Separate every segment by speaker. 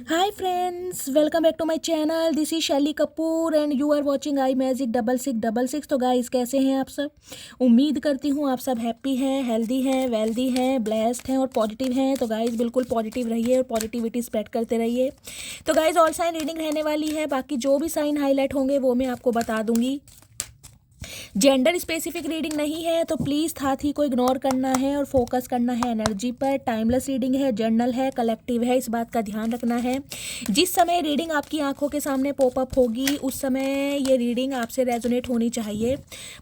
Speaker 1: Hi friends, welcome back to my channel. This is शैली Kapoor and you are watching I magic 6666। तो guys कैसे हैं आप सब। उम्मीद करती हूँ आप सब हैप्पी हैं, हेल्दी हैं, वेल्दी हैं, ब्लेस्ड हैं और पॉजिटिव हैं। तो गाइस बिल्कुल पॉजिटिव रहिए और पॉजिटिविटी स्प्रेड करते रहिए। तो गाइस ऑल साइन रीडिंग रहने वाली है, बाकी जो भी साइन हाईलाइट होंगे वो मैं आपको बता दूंगी। जेंडर स्पेसिफिक रीडिंग नहीं है तो प्लीज़ साथी को इग्नोर करना है और फोकस करना है एनर्जी पर। टाइमलेस रीडिंग है, जर्नल है, कलेक्टिव है, इस बात का ध्यान रखना है। जिस समय रीडिंग आपकी आंखों के सामने पॉपअप होगी उस समय ये रीडिंग आपसे रेजोनेट होनी चाहिए,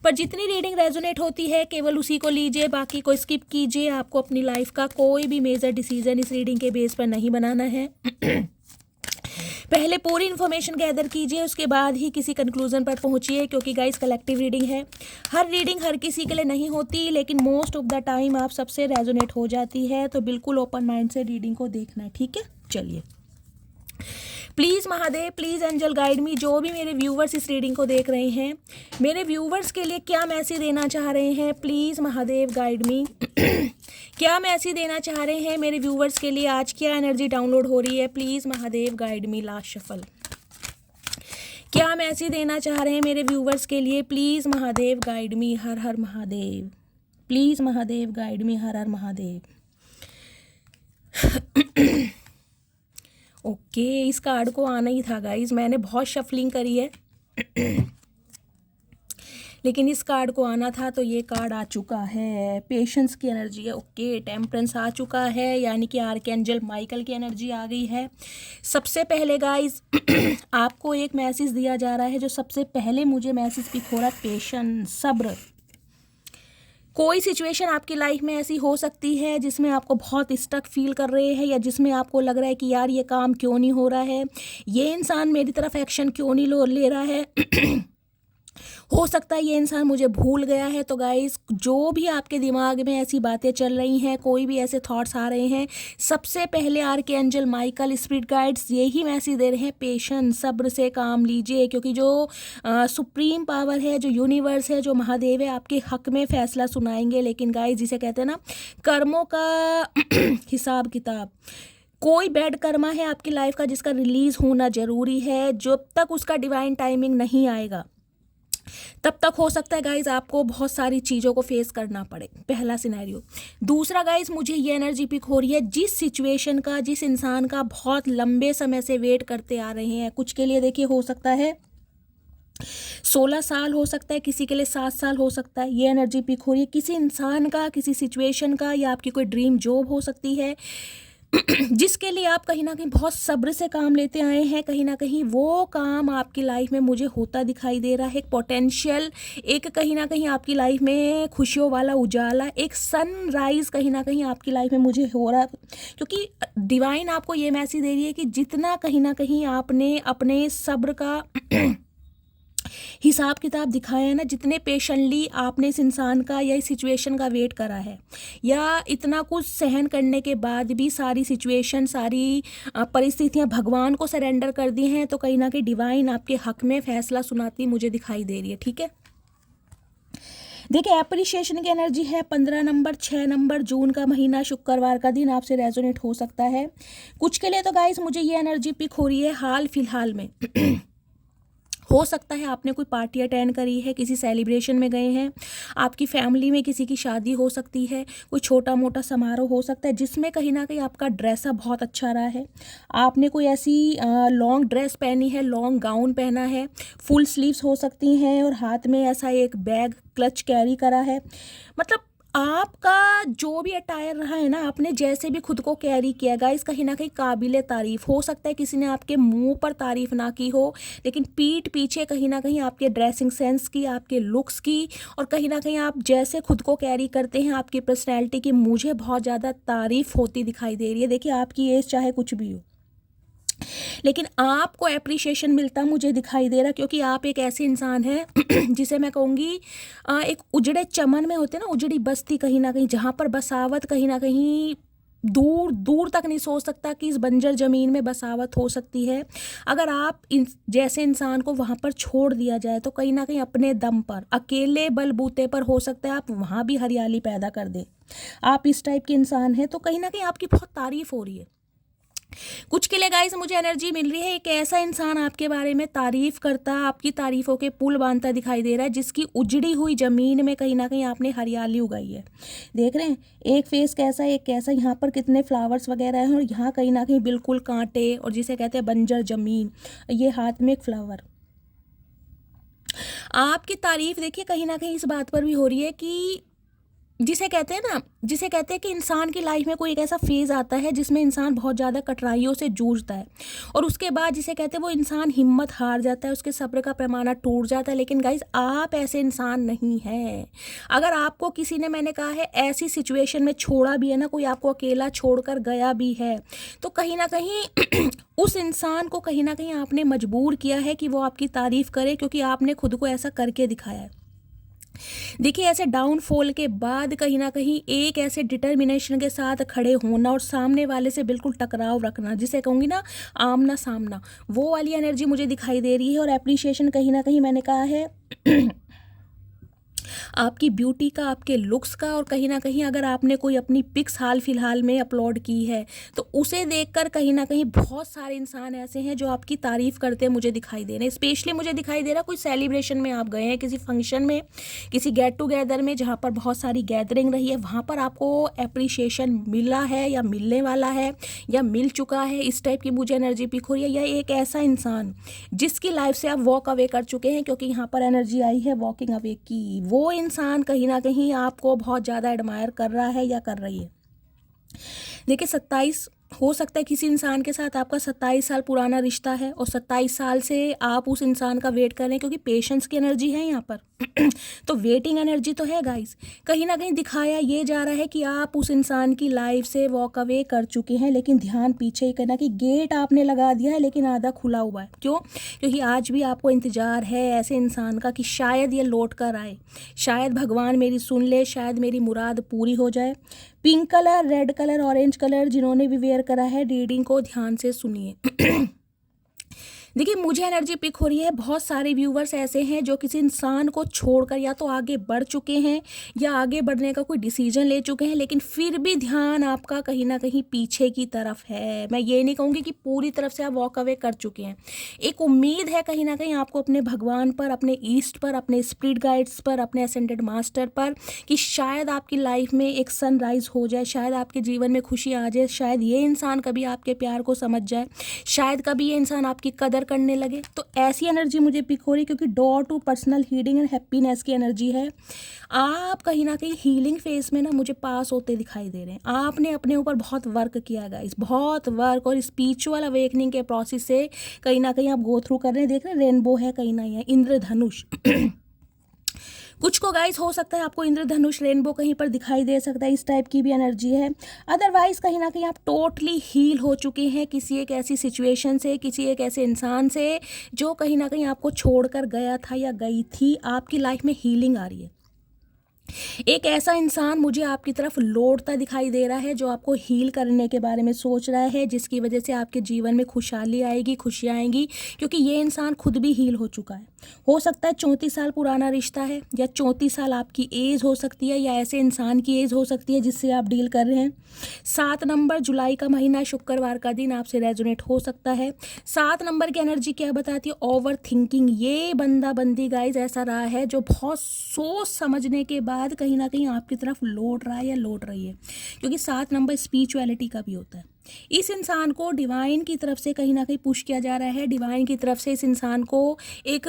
Speaker 1: पर जितनी रीडिंग रेजोनेट होती है केवल उसी को लीजिए, बाकी को स्किप कीजिए। आपको अपनी लाइफ का कोई भी मेजर डिसीजन इस रीडिंग के बेस पर नहीं बनाना है। पहले पूरी इन्फॉर्मेशन गैदर कीजिए, उसके बाद ही किसी कंक्लूजन पर पहुंचिए, क्योंकि गाइस कलेक्टिव रीडिंग है। हर रीडिंग हर किसी के लिए नहीं होती, लेकिन मोस्ट ऑफ द टाइम आप सबसे रेजोनेट हो जाती है। तो बिल्कुल ओपन माइंड से रीडिंग को देखना है, ठीक है। चलिए, please Mahadev, please angel guide me. जो भी मेरे व्यूवर्स इस रीडिंग को देख रहे हैं, मेरे व्यूवर्स के लिए क्या मैसेज देना चाह रहे हैं, प्लीज़ महादेव गाइड मी। क्या मैसेज देना चाह रहे हैं मेरे व्यूवर्स के लिए, आज क्या एनर्जी डाउनलोड हो रही है, please Mahadev guide me. Last shuffle. क्या मैसेज देना चाह रहे हैं मेरे व्यूवर्स के लिए, please Mahadev guide me. Her Har Mahadev, please Mahadev guide me. Her Har Mahadev. Okay, इस कार्ड को आना ही था गाइज, मैंने बहुत शफलिंग करी है लेकिन इस कार्ड को आना था, तो ये कार्ड आ चुका है। पेशेंस की एनर्जी है। ओके, टेम्परेंस आ चुका है, यानी कि आर्कएंजल माइकल की एनर्जी आ गई है। सबसे पहले गाइज आपको एक मैसेज दिया जा रहा है, जो सबसे पहले मुझे मैसेज पिक हो रहा है, पेशेंस, सब्र। कोई सिचुएशन आपकी लाइफ में ऐसी हो सकती है जिसमें आपको बहुत स्टक फील कर रहे हैं, या जिसमें आपको लग रहा है कि यार ये काम क्यों नहीं हो रहा है, ये इंसान मेरी तरफ एक्शन क्यों नहीं ले रहा है। हो सकता है ये इंसान मुझे भूल गया है। तो गाइस, जो भी आपके दिमाग में ऐसी बातें चल रही हैं, कोई भी ऐसे थॉट्स आ रहे हैं, सबसे पहले आर्कएंजल माइकल, स्पिरिट गाइड्स यही मैसेज दे रहे हैं, पेशेंस, सब्र से काम लीजिए, क्योंकि जो सुप्रीम पावर है, जो यूनिवर्स है, जो महादेव है, आपके हक में फैसला सुनाएंगे। लेकिन गाइस, जिसे कहते हैं ना, कर्मों का हिसाब किताब, कोई बैड कर्मा है आपकी लाइफ का जिसका रिलीज होना जरूरी है। जब तक उसका डिवाइन टाइमिंग नहीं आएगा तब तक हो सकता है गाइज आपको बहुत सारी चीज़ों को फेस करना पड़े। पहला सिनेरियो। दूसरा गाइज, मुझे ये एनर्जी पिक हो रही है, जिस सिचुएशन का, जिस इंसान का बहुत लंबे समय से वेट करते आ रहे हैं। कुछ के लिए देखिए हो सकता है 16 साल हो सकता है, किसी के लिए 7 साल हो सकता है। ये एनर्जी पिक हो रही है किसी इंसान का, किसी सिचुएशन का, या आपकी कोई ड्रीम जॉब हो सकती है जिसके लिए आप कहीं ना कहीं बहुत सब्र से काम लेते आए हैं। कहीं ना कहीं वो काम आपकी लाइफ में मुझे होता दिखाई दे रहा है। एक पोटेंशियल, एक कहीं ना कहीं आपकी लाइफ में खुशियों वाला उजाला, एक सनराइज कहीं ना कहीं आपकी लाइफ में मुझे हो रहा है, क्योंकि डिवाइन आपको ये मैसेज दे रही है कि जितना कहीं ना कहीं आपने अपने सब्र का हिसाब किताब दिखाया है ना, जितने पेशेंटली आपने इस इंसान का या इस सिचुएशन का वेट करा है, या इतना कुछ सहन करने के बाद भी सारी सिचुएशन, सारी परिस्थितियां भगवान को सरेंडर कर दी हैं, तो कहीं ना कहीं डिवाइन आपके हक में फैसला सुनाती मुझे दिखाई दे रही है, ठीक है। देखिए, एप्रिशिएशन की एनर्जी है। 15 नंबर, 6 नंबर, जून का महीना, शुक्रवार का दिन आपसे रेजोनेट हो सकता है। कुछ के लिए तो गाइस मुझे ये एनर्जी पिक हो रही है हाल फिलहाल में। हो सकता है आपने कोई पार्टी अटेंड करी है, किसी सेलिब्रेशन में गए हैं, आपकी फैमिली में किसी की शादी हो सकती है, कोई छोटा मोटा समारोह हो सकता है जिसमें कहीं ना कहीं आपका ड्रेसअप बहुत अच्छा रहा है। आपने कोई ऐसी लॉन्ग ड्रेस पहनी है, लॉन्ग गाउन पहना है, फुल स्लीव्स हो सकती हैं, और हाथ में ऐसा एक बैग, क्लच कैरी करा है। मतलब आपका जो भी अटायर रहा है ना, आपने जैसे भी खुद को कैरी किया गाइस, कहीं ना कहीं काबिले तारीफ। हो सकता है किसी ने आपके मुंह पर तारीफ ना की हो, लेकिन पीठ पीछे कहीं ना कहीं आपके ड्रेसिंग सेंस की, आपके लुक्स की, और कहीं ना कहीं आप जैसे खुद को कैरी करते हैं, आपकी पर्सनैलिटी की, मुझे बहुत ज़्यादा तारीफ होती दिखाई दे रही है। देखिए, आपकी एज चाहे कुछ भी हो, लेकिन आपको एप्रिशिएशन मिलता मुझे दिखाई दे रहा, क्योंकि आप एक ऐसे इंसान हैं जिसे मैं कहूँगी एक उजड़े चमन में होते हैं ना, उजड़ी बस्ती, कहीं ना कहीं जहाँ पर बसावत कहीं ना कहीं दूर दूर तक नहीं सोच सकता कि इस बंजर ज़मीन में बसावत हो सकती है। अगर आप जैसे इंसान को वहाँ पर छोड़ दिया जाए, तो कहीं ना कहीं अपने दम पर, अकेले बलबूते पर हो सकता है आप वहाँ भी हरियाली पैदा कर दें। आप इस टाइप के इंसान हैं, तो कहीं ना कहीं आपकी बहुत तारीफ हो रही है। कुछ के लिए गाइस मुझे एनर्जी मिल रही है, एक ऐसा इंसान आपके बारे में तारीफ करता, आपकी तारीफों के पुल बांधता दिखाई दे रहा है, जिसकी उजड़ी हुई जमीन में कहीं ना कहीं आपने हरियाली उगाई है। देख रहे हैं एक फेस कैसा है, एक कैसा, यहाँ पर कितने फ्लावर्स वगैरह हैं और यहाँ कहीं ना कहीं बिल्कुल कांटे और जिसे कहते हैं बंजर जमीन, ये हाथ में एक फ्लावर। आपकी तारीफ देखिए कहीं ना कहीं इस बात पर भी हो रही है कि जिसे कहते हैं ना, जिसे कहते हैं कि इंसान की लाइफ में कोई एक ऐसा फेज़ आता है जिसमें इंसान बहुत ज़्यादा कठिनाइयों से जूझता है और उसके बाद जिसे कहते हैं वो इंसान हिम्मत हार जाता है, उसके सब्र का पैमाना टूट जाता है। लेकिन गाइज आप ऐसे इंसान नहीं हैं। अगर आपको किसी ने, मैंने कहा है, ऐसी सिचुएशन में छोड़ा भी है ना, कोई आपको अकेला छोड़कर गया भी है, तो कहीं ना कहीं उस इंसान को कहीं ना कहीं आपने मजबूर किया है कि वो आपकी तारीफ़ करे, क्योंकि आपने खुद को ऐसा करके दिखाया है। देखिए ऐसे डाउनफॉल के बाद कहीं ना कहीं एक ऐसे डिटर्मिनेशन के साथ खड़े होना और सामने वाले से बिल्कुल टकराव रखना, जिसे कहूँगी ना आमना सामना, वो वाली एनर्जी मुझे दिखाई दे रही है। और एप्रिशिएशन कहीं ना कहीं मैंने कहा है आपकी ब्यूटी का, आपके लुक्स का, और कहीं ना कहीं अगर आपने कोई अपनी पिक्स हाल फिलहाल में अपलोड की है तो उसे देखकर कहीं ना कहीं बहुत सारे इंसान ऐसे हैं जो आपकी तारीफ़ करते मुझे दिखाई दे रहे हैं। स्पेशली मुझे दिखाई दे रहा कोई सेलिब्रेशन में आप गए हैं, किसी फंक्शन में, किसी गेट टुगेदर में जहाँ पर बहुत सारी गैदरिंग रही है, वहाँ पर आपको अप्रिशिएशन मिला है या मिलने वाला है या मिल चुका है, इस टाइप की मुझे एनर्जी पिक हो रही है। या एक ऐसा इंसान जिसकी लाइफ से आप वॉक अवे कर चुके हैं, क्योंकि यहाँ पर एनर्जी आई है वॉकिंग अवे की, वो इंसान कहीं ना कहीं आपको बहुत ज़्यादा एडमायर कर रहा है या कर रही है। देखिए 27 हो सकता है किसी इंसान के साथ आपका 27 साल पुराना रिश्ता है और 27 साल से आप उस इंसान का वेट कर रहे हैं, क्योंकि पेशेंस की एनर्जी है यहाँ पर तो वेटिंग एनर्जी तो है गाइस। कहीं ना कहीं दिखाया ये जा रहा है कि आप उस इंसान की लाइफ से वॉक अवे कर चुके हैं, लेकिन ध्यान पीछे ही करना कि गेट आपने लगा दिया है लेकिन आधा खुला हुआ है। क्यों? क्योंकि आज भी आपको इंतज़ार है ऐसे इंसान का कि शायद ये लौट कर आए, शायद भगवान मेरी सुन ले, शायद मेरी मुराद पूरी हो जाए। Pink colour, red colour, orange colour जिन्होंने भी वेयर करा है, रीडिंग को ध्यान से सुनिए। देखिए मुझे एनर्जी पिक हो रही है, बहुत सारे व्यूवर्स ऐसे हैं जो किसी इंसान को छोड़कर या तो आगे बढ़ चुके हैं या आगे बढ़ने का कोई डिसीजन ले चुके हैं, लेकिन फिर भी ध्यान आपका कहीं ना कहीं पीछे की तरफ है। मैं ये नहीं कहूँगी कि पूरी तरफ से आप वॉक अवे कर चुके हैं। एक उम्मीद है कहीं ना कहीं आपको अपने भगवान पर, अपने ईस्ट पर, अपने स्पिरिट गाइड्स पर, अपने असेंडेड मास्टर पर, कि शायद आपकी लाइफ में एक सनराइज हो जाए, शायद आपके जीवन में खुशी आ जाए, शायद ये इंसान कभी आपके प्यार को समझ जाए, शायद कभी ये इंसान आपकी कदर करने लगे। तो ऐसी एनर्जी मुझे पिक हो रही, क्योंकि door to personal healing and happiness की एनर्जी है। आप कहीं ना कहीं हीलिंग फेज में ना मुझे पास होते दिखाई दे रहे हैं। आपने अपने ऊपर बहुत वर्क किया गाइस, बहुत वर्क, और स्पिरिचुअल अवेकनिंग के प्रोसेस से कहीं ना कहीं आप गो थ्रू कर रहे हैं। देख रहे हैं रेनबो है कहीं ना कहीं, इंद्रधनुष कुछ को गाइस हो सकता है आपको इंद्रधनुष रेनबो कहीं पर दिखाई दे सकता है, इस टाइप की भी एनर्जी है। अदरवाइज कहीं ना कहीं आप टोटली हील हो चुके हैं किसी एक ऐसी सिचुएशन से, किसी एक ऐसे इंसान से जो कहीं ना कहीं आपको छोड़कर गया था या गई थी। आपकी लाइफ में हीलिंग आ रही है। एक ऐसा इंसान मुझे आपकी तरफ लौटता दिखाई दे रहा है जो आपको हील करने के बारे में सोच रहा है, जिसकी वजह से आपके जीवन में खुशहाली आएगी, खुशियाँ आएंगी, क्योंकि ये इंसान खुद भी हील हो चुका है। हो सकता है 34 साल पुराना रिश्ता है, या 34 साल आपकी एज हो सकती है, या ऐसे इंसान की एज हो सकती है जिससे आप डील कर रहे हैं। 7 नंबर जुलाई का महीना, शुक्रवार का दिन आपसे रेजोनेट हो सकता है। 7 नंबर की एनर्जी क्या बताती है? Over thinking. ये बंदा बंदी गाइज ऐसा रहा है जो बहुत सोच समझने के बाद कहीं ना कहीं आपकी तरफ लौट रहा है या लौट रही है, क्योंकि 7 नंबर स्पिरिचुअलिटी का भी होता है। इस इंसान को डिवाइन की तरफ से कहीं ना कहीं पुश किया जा रहा है, डिवाइन की तरफ से इस इंसान को एक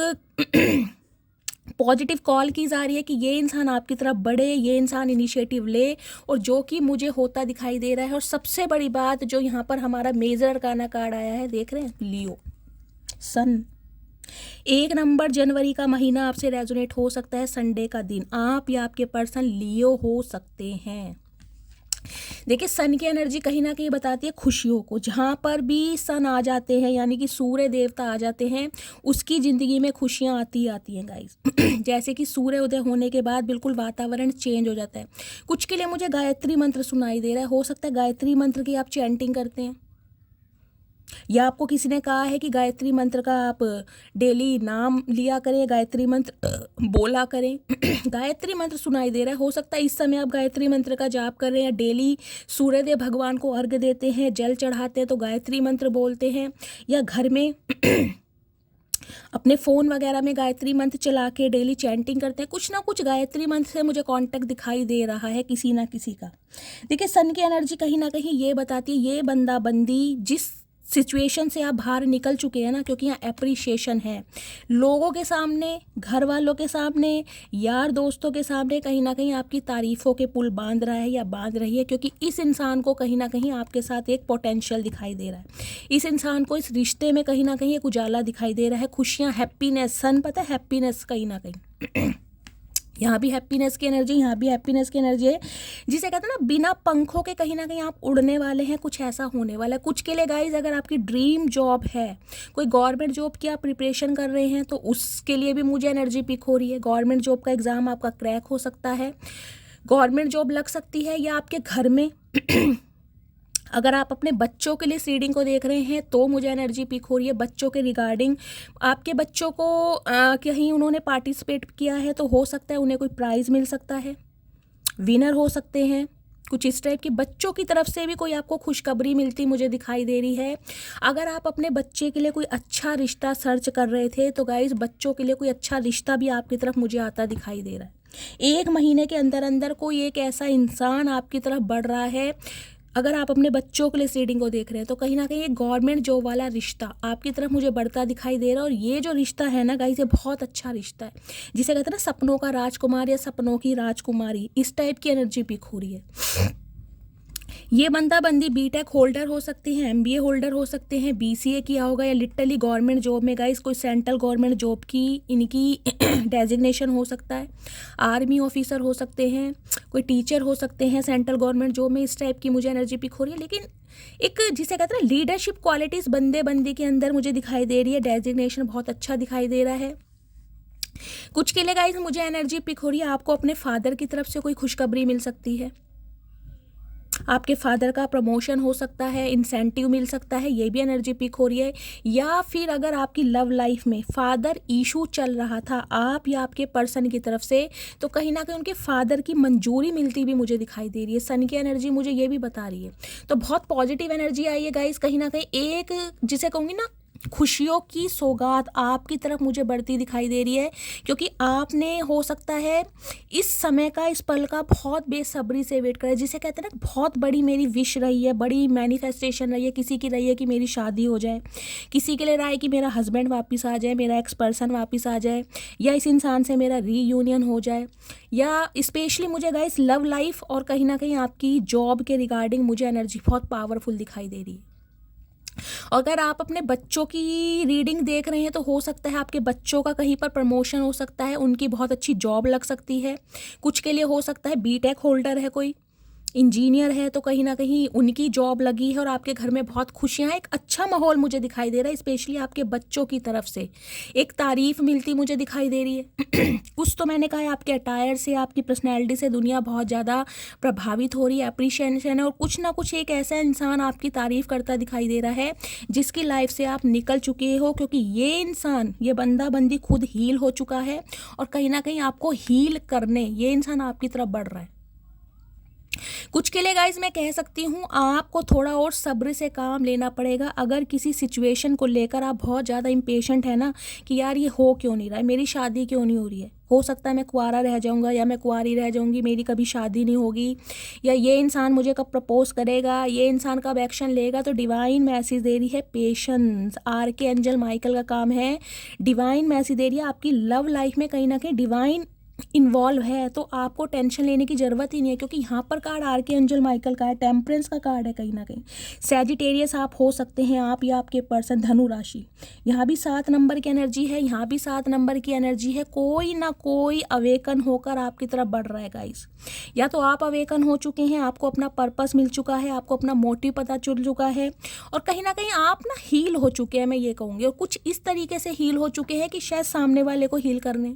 Speaker 1: पॉजिटिव कॉल की जा रही है कि ये इंसान आपकी तरफ बढ़े, ये इंसान इनिशिएटिव ले, और जो कि मुझे होता दिखाई दे रहा है। और सबसे बड़ी बात जो यहाँ पर हमारा मेजर अरकाना कार्ड आया है, देख रहे हैं, लियो सन। 1 नंबर जनवरी का महीना आपसे रेजोनेट हो सकता है, संडे का दिन। आप या आपके पर्सन लियो हो सकते हैं। देखिए सन की एनर्जी कहीं ना कहीं बताती है खुशियों को। जहाँ पर भी सन आ जाते हैं, यानी कि सूर्य देवता आ जाते हैं, उसकी ज़िंदगी में खुशियाँ आती हैं गाइस। जैसे कि सूर्य उदय होने के बाद बिल्कुल वातावरण चेंज हो जाता है। कुछ के लिए मुझे गायत्री मंत्र सुनाई दे रहा है, हो सकता है गायत्री मंत्र की आप चैंटिंग करते हैं। या आपको किसी ने कहा है कि गायत्री मंत्र का आप डेली नाम लिया करें, गायत्री मंत्र बोला करें। गायत्री मंत्र सुनाई दे रहा है, हो सकता है इस समय आप गायत्री मंत्र का जाप कर रहे हैं, या डेली सूर्यदेव भगवान को अर्घ्य देते हैं, जल चढ़ाते हैं तो गायत्री मंत्र बोलते हैं, या घर में अपने फ़ोन वगैरह में गायत्री मंत्र चला के डेली चैंटिंग करते हैं। कुछ ना कुछ गायत्री मंत्र से मुझे कांटेक्ट दिखाई दे रहा है किसी ना किसी का। देखिए सन की एनर्जी कहीं ना कहीं ये बताती है, ये बंदा बंदी जिस सिचुएशन से आप बाहर निकल चुके हैं ना, क्योंकि यहाँ एप्रिशिएशन है लोगों के सामने, घर वालों के सामने, यार दोस्तों के सामने, कहीं ना कहीं आपकी तारीफ़ों के पुल बांध रहा है या बांध रही है, क्योंकि इस इंसान को कहीं ना कहीं आपके साथ एक पोटेंशियल दिखाई दे रहा है। इस इंसान को इस रिश्ते में कहीं ना कहीं एक उजाला दिखाई दे रहा है, खुशियाँ, हैप्पीनेस। सन पता है हैप्पीनेस कहीं ना कहीं यहाँ भी हैप्पीनेस की एनर्जी, यहाँ भी हैप्पीनेस की एनर्जी है, जिसे कहते हैं ना बिना पंखों के कहीं ना कहीं आप उड़ने वाले हैं, कुछ ऐसा होने वाला है। कुछ के लिए गाइज अगर आपकी ड्रीम जॉब है, कोई गवर्नमेंट जॉब की आप प्रिपरेशन कर रहे हैं, तो उसके लिए भी मुझे एनर्जी पिक हो रही है। गवर्नमेंट जॉब का एग्ज़ाम आपका क्रैक हो सकता है, गवर्नमेंट जॉब लग सकती है, या आपके घर में अगर आप अपने बच्चों के लिए इस रीडिंग को देख रहे हैं तो मुझे एनर्जी पिक हो रही है बच्चों के रिगार्डिंग। आपके बच्चों को कहीं उन्होंने पार्टिसिपेट किया है तो हो सकता है उन्हें कोई प्राइज़ मिल सकता है, विनर हो सकते हैं, कुछ इस टाइप की बच्चों की तरफ से भी कोई आपको खुशखबरी मिलती मुझे दिखाई दे रही है। अगर आप अपने बच्चे के लिए कोई अच्छा रिश्ता सर्च कर रहे थे तो गाइज बच्चों के लिए कोई अच्छा रिश्ता भी आपकी तरफ मुझे आता दिखाई दे रहा है। 1 महीने के अंदर अंदर कोई एक ऐसा इंसान आपकी तरफ बढ़ रहा है। अगर आप अपने बच्चों के लिए इस रीडिंग को देख रहे हैं तो कहीं ना कहीं एक गवर्नमेंट जॉब वाला रिश्ता आपकी तरफ मुझे बढ़ता दिखाई दे रहा है। और ये जो रिश्ता है ना गाइस, ये बहुत अच्छा रिश्ता है, जिसे कहते हैं ना सपनों का राजकुमार या सपनों की राजकुमारी, इस टाइप की एनर्जी पिक हो रही है। ये बंदा बंदी बीटेक होल्डर हो सकते हैं, एमबीए होल्डर हो सकते हैं, बीसीए किया होगा, या लिटरली गवर्नमेंट जॉब में गाइस कोई सेंट्रल गवर्नमेंट जॉब की इनकी डेजिग्नेशन हो सकता है, आर्मी ऑफिसर हो सकते हैं, कोई टीचर हो सकते हैं सेंट्रल गवर्नमेंट जॉब में। इस टाइप की मुझे एनर्जी पिक हो रही है। लेकिन एक जिसे कहते हैं लीडरशिप क्वालिटीज़ बंदे बंदी के अंदर मुझे दिखाई दे रही है, डेजिग्नेशन बहुत अच्छा दिखाई दे रहा है। कुछ के लिए गाइस मुझे एनर्जी पिक हो रही है, आपको अपने फादर की तरफ से कोई खुशखबरी मिल सकती है, आपके फादर का प्रमोशन हो सकता है, इंसेंटिव मिल सकता है, ये भी एनर्जी पिक हो रही है। या फिर अगर आपकी लव लाइफ में फादर इशू चल रहा था आप या आपके पर्सन की तरफ से, तो कहीं ना कहीं उनके फादर की मंजूरी मिलती भी मुझे दिखाई दे रही है। सन की एनर्जी मुझे ये भी बता रही है। तो बहुत पॉजिटिव एनर्जी आई है गाइस। कहीं ना कहीं एक जिसे कहूँगी ना खुशियों की सौगात आपकी तरफ मुझे बढ़ती दिखाई दे रही है, क्योंकि आपने हो सकता है इस समय का, इस पल का बहुत बेसब्री से वेट करा, जिसे कहते हैं ना बहुत बड़ी मेरी विश रही है, बड़ी मैनिफेस्टेशन रही है। किसी की रही है कि मेरी शादी हो जाए, किसी के लिए रहा है कि मेरा हस्बैंड वापस आ जाए, मेरा एक्स पर्सन वापस आ जाए, या इस इंसान से मेरा रीयूनियन हो जाए, या स्पेशली मुझे गाइस लव लाइफ और कहीं ना कहीं आपकी जॉब के रिगार्डिंग मुझे एनर्जी बहुत पावरफुल दिखाई दे रही है। अगर आप अपने बच्चों की रीडिंग देख रहे हैं तो हो सकता है आपके बच्चों का कहीं पर प्रमोशन हो सकता है, उनकी बहुत अच्छी जॉब लग सकती है। कुछ के लिए हो सकता है बीटेक होल्डर है, कोई इंजीनियर है, तो कहीं ना कहीं उनकी जॉब लगी है और आपके घर में बहुत खुशियाँ हैं। एक अच्छा माहौल मुझे दिखाई दे रहा है, स्पेशली आपके बच्चों की तरफ से एक तारीफ मिलती मुझे दिखाई दे रही है। कुछ तो मैंने कहा है आपके अटायर से, आपकी पर्सनैलिटी से दुनिया बहुत ज़्यादा प्रभावित हो रही है, अप्रिशिएशन है, और कुछ ना कुछ एक ऐसा इंसान आपकी तारीफ़ करता दिखाई दे रहा है जिसकी लाइफ से आप निकल चुके हो, क्योंकि ये इंसान, ये बंदा बंदी खुद हील हो चुका है और कहीं ना कहीं आपको हील करने ये इंसान आपकी तरफ बढ़ रहा है। कुछ के लिए गाइज मैं कह सकती हूँ आपको थोड़ा और सब्र से काम लेना पड़ेगा। अगर किसी सिचुएशन को लेकर आप बहुत ज़्यादा इम्पेशेंट है ना कि यार ये हो क्यों नहीं रहा है, मेरी शादी क्यों नहीं हो रही है, हो सकता है मैं कुंवारा रह जाऊंगा या मैं कुंवारी रह जाऊंगी, मेरी कभी शादी नहीं होगी, या ये इंसान मुझे कब प्रपोज करेगा, ये इंसान कब एक्शन लेगा, तो डिवाइन मैसेज दे रही है पेशेंस। आर्के एंजल माइकल का काम है, डिवाइन मैसेज दे रही है आपकी लव लाइफ में कहीं ना कहीं डिवाइन इन्वॉल्व है, तो आपको टेंशन लेने की ज़रूरत ही नहीं है, क्योंकि यहाँ पर कार्ड आर्के एंजल माइकल का है, टेम्परेंस का कार्ड है। कहीं ना कहीं सैजिटेरियस आप हो सकते हैं, आप या आपके पर्सन, धनु राशि। यहाँ भी 7 नंबर की एनर्जी है, यहाँ भी 7 नंबर की एनर्जी है। कोई ना कोई अवेकन होकर आपकी तरफ बढ़ रहा है गाइस। या तो आप अवेकन हो चुके हैं, आपको अपना पर्पस मिल चुका है, आपको अपना मोटिव पता चल चुका है, और कहीं ना कहीं आप ना हील हो चुके हैं, मैं ये कहूँगी, और कुछ इस तरीके से हील हो चुके हैं कि शायद सामने वाले को हील करने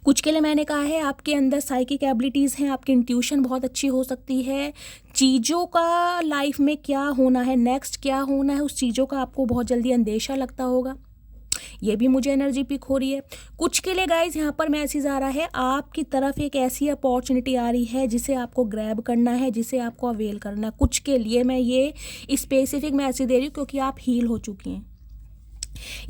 Speaker 1: कुछ के लिए मैंने कहा है आपके अंदर साइकिक एबिलिटीज़ हैं, आपकी इंट्यूशन बहुत अच्छी हो सकती है, चीज़ों का लाइफ में क्या होना है, नेक्स्ट क्या होना है, उस चीज़ों का आपको बहुत जल्दी अंदेशा लगता होगा। ये भी मुझे एनर्जी पिक हो रही है। कुछ के लिए गाइज यहाँ पर मैसेज आ रहा है आपकी तरफ एक ऐसी अपॉर्चुनिटी आ रही है जिसे आपको ग्रैब करना है, जिसे आपको अवेल करना है। कुछ के लिए मैं ये स्पेसिफिक मैसेज दे रही हूँ क्योंकि आप हील हो चुकी हैं।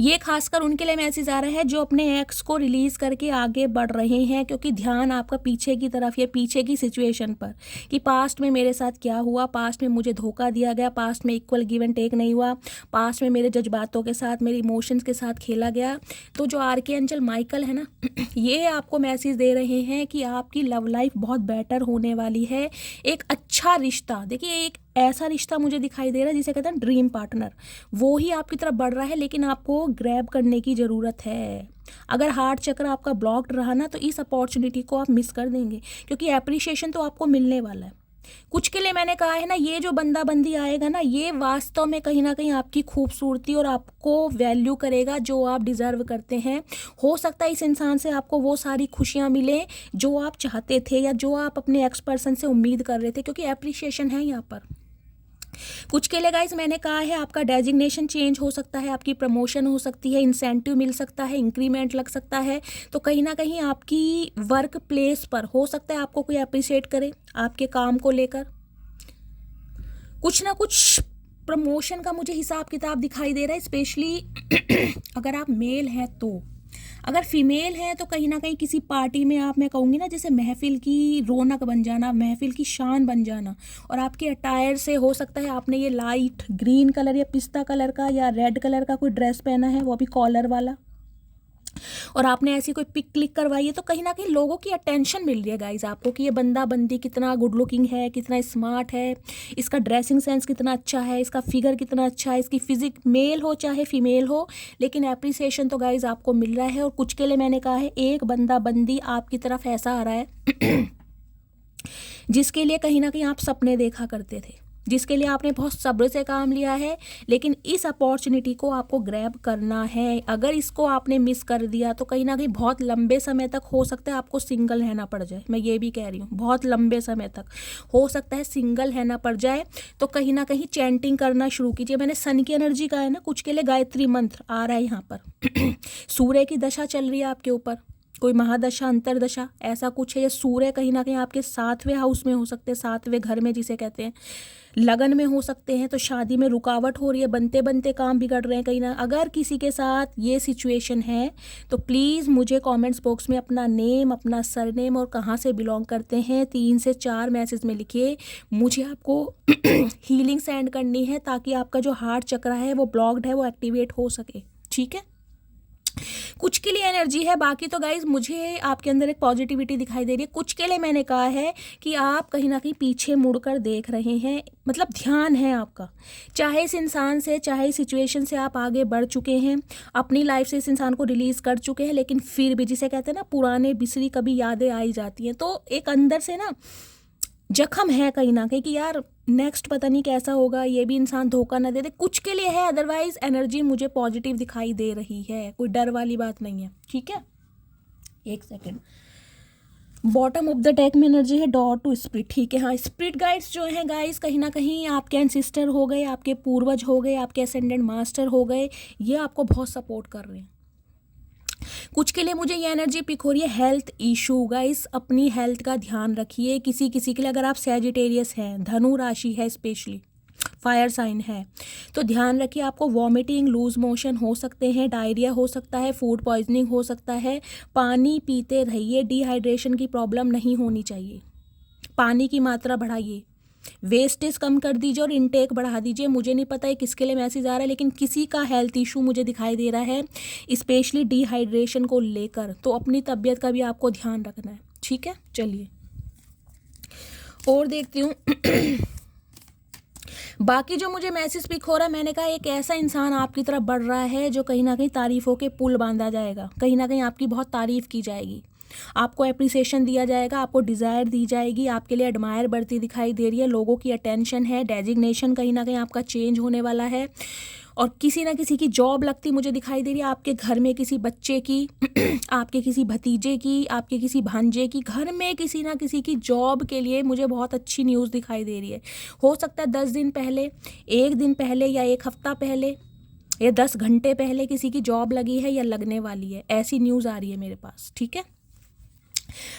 Speaker 1: ये खासकर उनके लिए मैसेज आ रहा है जो अपने एक्स को रिलीज करके आगे बढ़ रहे हैं, क्योंकि ध्यान आपका पीछे की तरफ या पीछे की सिचुएशन पर कि पास्ट में मेरे साथ क्या हुआ, पास्ट में मुझे धोखा दिया गया, पास्ट में इक्वल गिव एंड टेक नहीं हुआ, पास्ट में मेरे जज्बातों के साथ, मेरे इमोशंस के साथ खेला गया। तो जो आर्कएंजल माइकल है ना, ये आपको मैसेज दे रहे हैं कि आपकी लव लाइफ बहुत बेटर होने वाली है। एक अच्छा रिश्ता, देखिए एक ऐसा रिश्ता मुझे दिखाई दे रहा है जिसे कहते हैं ड्रीम पार्टनर, वो ही आपकी तरफ बढ़ रहा है, लेकिन आपको ग्रैब करने की ज़रूरत है। अगर हार्ट चक्र आपका ब्लॉक्ड रहा ना तो इस अपॉर्चुनिटी को आप मिस कर देंगे, क्योंकि एप्रिशिएशन तो आपको मिलने वाला है। कुछ के लिए मैंने कहा है ना, ये जो बंदा बंदी आएगा ना, ये वास्तव में कहीं ना कहीं आपकी खूबसूरती और आपको वैल्यू करेगा जो आप डिज़र्व करते हैं। हो सकता है इस इंसान से आपको वो सारी खुशियाँ मिलें जो आप चाहते थे या जो आप अपने एक्स पर्सन से उम्मीद कर रहे थे, क्योंकि एप्रिशिएशन है यहाँ पर। कुछ के लिए गाइस मैंने कहा है आपका डेजिग्नेशन चेंज हो सकता है, आपकी प्रमोशन हो सकती है, इंसेंटिव मिल सकता है, इंक्रीमेंट लग सकता है। तो कहीं ना कहीं आपकी वर्क प्लेस पर हो सकता है आपको कोई अप्रिशिएट करे आपके काम को लेकर। कुछ ना कुछ प्रमोशन का मुझे हिसाब किताब दिखाई दे रहा है, स्पेशली अगर आप मेल हैं तो। अगर फीमेल है तो कहीं ना कहीं किसी पार्टी में आप, मैं कहूँगी ना, जैसे महफिल की रौनक बन जाना, महफिल की शान बन जाना। और आपके अटायर से हो सकता है आपने ये लाइट ग्रीन कलर या पिस्ता कलर का या रेड कलर का कोई ड्रेस पहना है, वो भी कॉलर वाला, और आपने ऐसी कोई पिक क्लिक करवाई है, तो कहीं ना कहीं लोगों की अटेंशन मिल रही है गाइज आपको कि ये बंदा बंदी कितना गुड लुकिंग है, कितना स्मार्ट है, इसका ड्रेसिंग सेंस कितना अच्छा है, इसका फिगर कितना अच्छा है, इसकी फिजिक, मेल हो चाहे फीमेल हो, लेकिन एप्रिसिएशन तो गाइज आपको मिल रहा है। और कुछ के लिए मैंने कहा है एक बंदा बंदी आपकी तरफ ऐसा आ रहा है जिसके लिए कहीं ना कहीं आप सपने देखा करते थे, जिसके लिए आपने बहुत सब्र से काम लिया है, लेकिन इस अपॉर्चुनिटी को आपको ग्रैब करना है। अगर इसको आपने मिस कर दिया तो कहीं ना कहीं बहुत लंबे समय तक हो सकता है आपको सिंगल रहना पड़ जाए। मैं ये भी कह रही हूँ, बहुत लंबे समय तक हो सकता है सिंगल रहना पड़ जाए। तो कहीं ना कहीं चैंटिंग करना शुरू कीजिए। मैंने सन की एनर्जी का है ना, कुछ के लिए गायत्री मंत्र आ रहा है यहाँ पर सूर्य की दशा चल रही है आपके ऊपर, कोई महादशा अंतरदशा ऐसा कुछ है। ये सूर्य कहीं ना कहीं आपके 7वें हाउस में हो सकते हैं, 7वें घर में जिसे कहते हैं, लगन में हो सकते हैं। तो शादी में रुकावट हो रही है, बनते बनते काम बिगड़ रहे हैं कहीं ना। अगर किसी के साथ ये सिचुएशन है तो प्लीज़ मुझे कमेंट्स बॉक्स में अपना नेम, अपना सरनेम और कहाँ से बिलोंग करते हैं 3 से 4 मैसेज में लिखिए। मुझे आपको हीलिंग सेंड करनी है ताकि आपका जो हार्ट चक्र है वो ब्लॉक्ड है वो एक्टिवेट हो सके, ठीक है। कुछ के लिए एनर्जी है, बाकी तो गाइज मुझे आपके अंदर एक पॉजिटिविटी दिखाई दे रही है। कुछ के लिए मैंने कहा है कि आप कहीं ना कहीं पीछे मुड़कर देख रहे हैं, मतलब ध्यान है आपका, चाहे इस इंसान से, चाहे इस सिचुएशन से आप आगे बढ़ चुके हैं, अपनी लाइफ से इस इंसान को रिलीज कर चुके हैं, लेकिन फिर भी जिसे कहते हैं ना पुराने बिसरी कभी यादें आई जाती हैं। तो एक अंदर से ना जख्म है कहीं ना कहीं कि यार नेक्स्ट पता नहीं कैसा होगा, ये भी इंसान धोखा ना दे दे। कुछ के लिए है, अदरवाइज एनर्जी मुझे पॉजिटिव दिखाई दे रही है, कोई डर वाली बात नहीं है, ठीक है। एक second, bottom of the deck में एनर्जी है डॉट टू स्पिरिट, ठीक है। हाँ, स्पिरिट गाइड्स जो हैं गाइस कहीं ना कहीं आपके एंसिस्टर हो गए, आपके पूर्वज हो गए, आपके असेंडेंट मास्टर हो गए, ये आपको बहुत सपोर्ट कर रहे हैं। कुछ के लिए मुझे ये एनर्जी पिक हो रही है हेल्थ इशू। गाइस अपनी हेल्थ का ध्यान रखिए। किसी किसी के लिए, अगर आप सैजिटेरियस हैं, धनु राशि है, स्पेशली फायर साइन है, तो ध्यान रखिए आपको वॉमिटिंग, लूज मोशन हो सकते हैं, डायरिया हो सकता है, फूड पॉइजनिंग हो सकता है। पानी पीते रहिए, डिहाइड्रेशन की प्रॉब्लम नहीं होनी चाहिए। पानी की मात्रा बढ़ाइए, वेस्टेज कम कर दीजिए और इनटेक बढ़ा दीजिए। मुझे नहीं पता है किसके लिए मैसेज आ रहा है, लेकिन किसी का हेल्थ इशू मुझे दिखाई दे रहा है, स्पेशली डिहाइड्रेशन को लेकर। तो अपनी तबीयत का भी आपको ध्यान रखना है, ठीक है। चलिए और देखती हूँ बाकी जो मुझे मैसेज पिक हो रहा है, मैंने कहा एक ऐसा इंसान आपकी तरफ बढ़ रहा है जो कहीं ना कहीं तारीफ़ों के पुल बांधा जाएगा, कहीं ना कहीं आपकी बहुत तारीफ़ की जाएगी, आपको एप्रिसिएशन दिया जाएगा, आपको डिज़ायर दी जाएगी, आपके लिए एडमायर बढ़ती दिखाई दे रही है, लोगों की अटेंशन है, डेजिग्नेशन कहीं ना कहीं आपका चेंज होने वाला है। और किसी ना किसी की जॉब लगती मुझे दिखाई दे रही है, आपके घर में किसी बच्चे की आपके किसी भतीजे की, आपके किसी भांजे की, घर में किसी ना किसी की जॉब के लिए मुझे बहुत अच्छी न्यूज़ दिखाई दे रही है। हो सकता है 10 दिन पहले, 1 दिन पहले या 1 हफ्ता पहले या 10 घंटे पहले किसी की जॉब लगी है या लगने वाली है, ऐसी न्यूज़ आ रही है मेरे पास, ठीक है।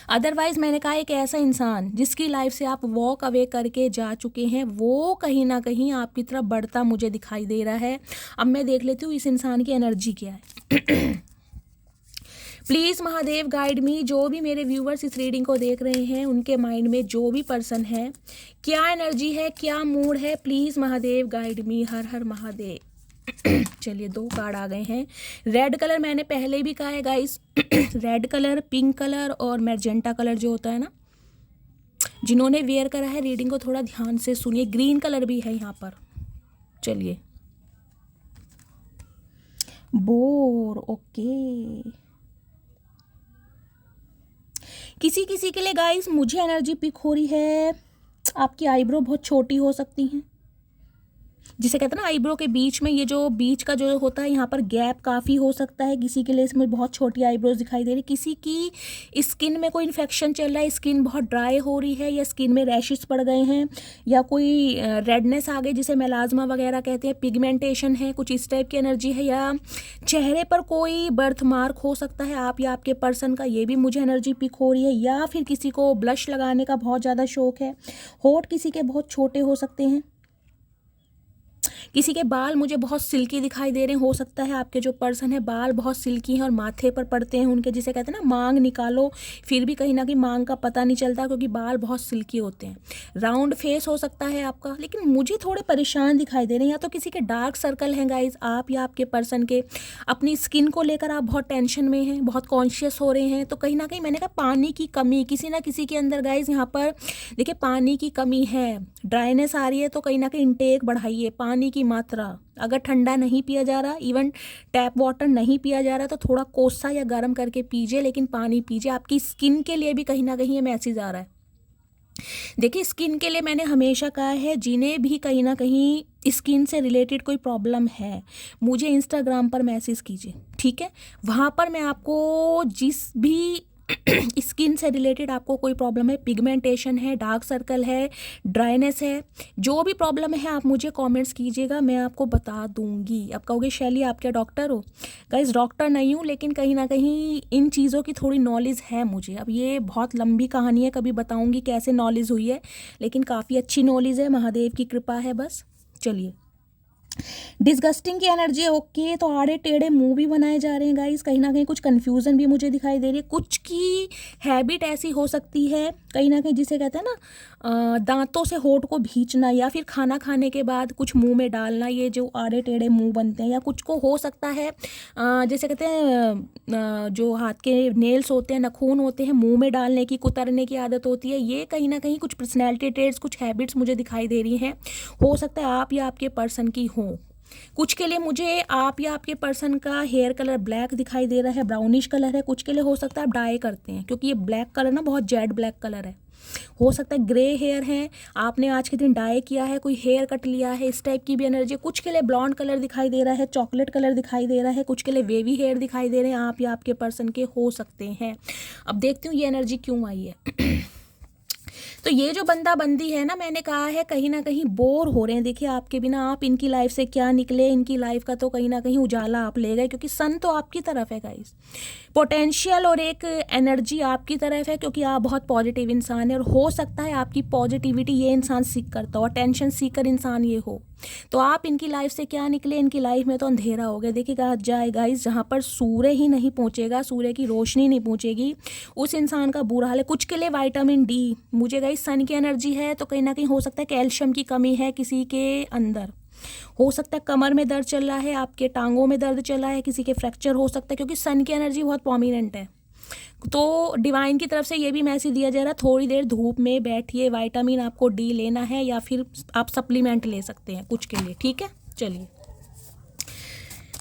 Speaker 1: अदरवाइज मैंने कहा एक ऐसा इंसान जिसकी लाइफ से आप वॉक अवे करके जा चुके हैं, वो कहीं ना कहीं आपकी तरफ बढ़ता मुझे दिखाई दे रहा है। अब मैं देख लेती हूँ इस इंसान की एनर्जी क्या है। प्लीज़ महादेव गाइड मी, जो भी मेरे व्यूवर्स इस रीडिंग को देख रहे हैं उनके माइंड में जो भी पर्सन है, क्या एनर्जी है, क्या मूड है, प्लीज़ महादेव गाइड मी। हर हर महादेव। चलिए 2 कार्ड आ गए हैं। रेड कलर मैंने पहले भी कहा है guys, red colour, pink colour और मैजेंटा कलर जो होता है ना, जिन्होंने वेयर करा है रीडिंग को थोड़ा ध्यान से सुनिए। ग्रीन कलर भी है यहाँ पर। चलिए बोर, ओके। किसी किसी के लिए गाइस मुझे एनर्जी पिक हो रही है, आपकी आईब्रो बहुत छोटी हो सकती हैं, जिसे कहते हैं ना आईब्रो के बीच में ये जो बीच का जो होता है यहाँ पर गैप काफ़ी हो सकता है। किसी के लिए इसमें बहुत छोटी आईब्रोज दिखाई दे रही, किसी की स्किन में कोई इन्फेक्शन चल रहा है, स्किन बहुत ड्राई हो रही है, या स्किन में रैशेस पड़ गए हैं, या कोई रेडनेस आ गई जिसे मेलाज्मा वगैरह कहते हैं, पिगमेंटेशन है, कुछ इस टाइप की एनर्जी है, या चेहरे पर कोई बर्थ मार्क हो सकता है आप या आपके पर्सन का, ये भी मुझे एनर्जी पिक हो रही है। या फिर किसी को ब्लश लगाने का बहुत ज़्यादा शौक है, होठ किसी के बहुत छोटे हो सकते हैं, किसी के बाल मुझे बहुत सिल्की दिखाई दे रहे हैं। हो सकता है आपके जो पर्सन है बाल बहुत सिल्की हैं और माथे पर पड़ते हैं उनके, जिसे कहते हैं ना मांग निकालो, फिर भी कहीं ना कहीं मांग का पता नहीं चलता क्योंकि बाल बहुत सिल्की होते हैं। राउंड फेस हो सकता है आपका, लेकिन मुझे थोड़े परेशान दिखाई दे रहे हैं। या तो किसी के डार्क सर्कल हैं गाइज, आप या आपके पर्सन के, अपनी स्किन को लेकर आप बहुत टेंशन में हैं, बहुत कॉन्शियस हो रहे हैं। तो कहीं ना कहीं मैंने कहा पानी की कमी किसी ना किसी के अंदर गाइज, यहाँ पर देखिए पानी की कमी है, ड्राइनेस आ रही है, तो कहीं ना कहीं इंटेक बढ़ाइए पानी की मात्रा। अगर ठंडा नहीं पिया जा रहा, इवन टैप वाटर नहीं पिया जा रहा, तो थोड़ा कोसा या गर्म करके पीजिए, लेकिन पानी पीजिए। आपकी स्किन के लिए भी कहीं ना कहीं ये मैसेज आ रहा है। देखिए स्किन के लिए मैंने हमेशा कहा है, जिन्हें भी कहीं ना कहीं स्किन से रिलेटेड कोई प्रॉब्लम है मुझे इंस्टाग्राम पर मैसेज कीजिए, ठीक है। वहाँ पर मैं आपको जिस भी स्किन से रिलेटेड आपको कोई प्रॉब्लम है, पिगमेंटेशन है, डार्क सर्कल है, ड्राइनेस है, जो भी प्रॉब्लम है आप मुझे कमेंट्स कीजिएगा, मैं आपको बता दूंगी। अब कहोगे शैली आप क्या डॉक्टर हो? गाइस डॉक्टर नहीं हूँ, लेकिन कहीं ना कहीं इन चीज़ों की थोड़ी नॉलेज है मुझे। अब ये बहुत लंबी कहानी है, कभी बताऊँगी कैसे नॉलेज हुई है, लेकिन काफ़ी अच्छी नॉलेज है, महादेव की कृपा है बस। चलिए डिस्गस्टिंग की एनर्जी है, ओके। तो आड़े टेढ़े मुंह भी बनाए जा रहे हैं गाइस, कहीं ना कहीं कुछ कंफ्यूजन भी मुझे दिखाई दे रही है। कुछ की हैबिट ऐसी हो सकती है कहीं ना कहीं, जिसे कहते हैं ना दांतों से होठ को भींचना, या फिर खाना खाने के बाद कुछ मुंह में डालना, ये जो आड़े टेढ़े मुंह बनते हैं। या कुछ को हो सकता है जैसे कहते हैं जो हाथ के नेल्स होते हैं, नखून होते हैं, मुंह में डालने की, कुतरने की आदत होती है। ये कहीं ना कहीं कुछ पर्सनैलिटी ट्रेट्स, कुछ हैबिट्स मुझे दिखाई दे रही हैं। हो सकता है आप या आपके पर्सन की हो। कुछ के लिए मुझे आप या आपके पर्सन का हेयर कलर ब्लैक दिखाई दे रहा है, ब्राउनिश कलर है। कुछ के लिए हो सकता है आप डाई करते हैं, क्योंकि ये ब्लैक कलर ना बहुत जेड ब्लैक कलर है। हो सकता है ग्रे हेयर है, आपने आज के दिन डाई किया है, कोई हेयर कट लिया है, इस टाइप की भी एनर्जी। कुछ के लिए ब्लॉन्ड कलर दिखाई दे रहा है, चॉकलेट कलर दिखाई दे रहा है, कुछ के लिए वेवी हेयर दिखाई दे रहे हैं, आप या आपके पर्सन के हो सकते हैं। अब देखती हूँ ये एनर्जी क्यों आई है। तो ये जो बंदा बंदी है ना, मैंने कहा है कहीं ना कहीं बोर हो रहे हैं। देखिए आपके बिना आप इनकी लाइफ से क्या निकले, इनकी लाइफ का तो कहीं ना कहीं उजाला आप ले गए, क्योंकि सन तो आपकी तरफ है गाइस। पोटेंशियल और एक एनर्जी आपकी तरफ है, क्योंकि आप बहुत पॉजिटिव इंसान है, और हो सकता है आपकी पॉजिटिविटी ये इंसान सीख करता हो, अटेंशन सीकर इंसान ये हो। तो आप इनकी लाइफ से क्या निकले, इनकी लाइफ में तो अंधेरा हो गया। देखिए कहा जाए गाइस, जहाँ पर सूर्य ही नहीं पहुँचेगा, सूर्य की रोशनी नहीं पहुँचेगी, उस इंसान का बुरा हाल है। कुछ के लिए विटामिन डी, मुझे गाइस सन की एनर्जी है, तो कहीं ना कहीं हो सकता है कैल्शियम की कमी है किसी के अंदर। हो सकता है कमर में दर्द चल रहा है, आपके टांगों में दर्द चल रहा है, किसी के फ्रैक्चर हो सकता है, क्योंकि सन की एनर्जी बहुत प्रोमिनेंट है। तो डिवाइन की तरफ से ये भी मैसेज दिया जा रहा है, थोड़ी देर धूप में बैठिए, विटामिन आपको डी लेना है, या फिर आप सप्लीमेंट ले सकते हैं कुछ के लिए, ठीक है। चलिए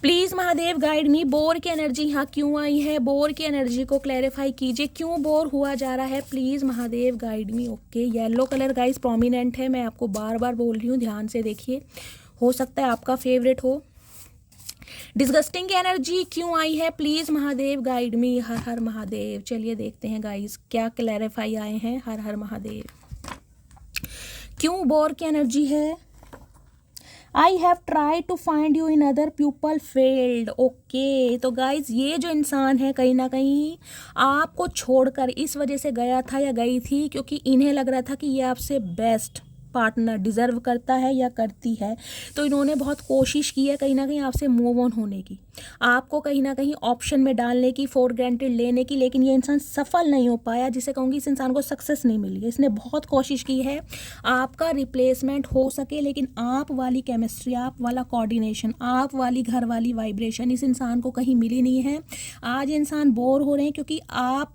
Speaker 1: please Mahadev guide me, bore की एनर्जी यहाँ क्यों आई है, बोर की एनर्जी को क्लैरिफाई कीजिए, क्यों बोर हुआ जा रहा है, please Mahadev guide me. Okay yellow colour guys prominent है, मैं आपको बार बार बोल रही हूँ, ध्यान से देखिए, हो सकता है आपका फेवरेट हो। डिस्गस्टिंग की एनर्जी क्यों आई है, प्लीज महादेव गाइड मी। हर हर महादेव। चलिए देखते हैं गाइस क्या क्लैरिफाई आए हैं। हर हर महादेव। क्यों बोर की एनर्जी है। I have try to find you in other people failed. Okay, तो गाइज ये जो इंसान है कहीं ना कहीं आपको छोड़कर इस वजह से गया था या गई थी क्योंकि इन्हें लग रहा था कि ये आपसे बेस्ट पार्टनर डिज़र्व करता है या करती है, तो इन्होंने बहुत कोशिश की है कहीं ना कहीं आपसे मूव ऑन होने की, आपको कहीं ना कहीं ऑप्शन में डालने की, फॉर ग्रांटेड लेने की, लेकिन ये इंसान सफल नहीं हो पाया, जिसे कहूँगी इस इंसान को सक्सेस नहीं मिली है। इसने बहुत कोशिश की है आपका रिप्लेसमेंट हो सके, लेकिन आप वाली केमिस्ट्री, आप वाला कोऑर्डिनेशन, आप वाली घर वाली वाइब्रेशन इस इंसान को कहीं मिली नहीं है। आज इंसान बोर हो रहे हैं क्योंकि आप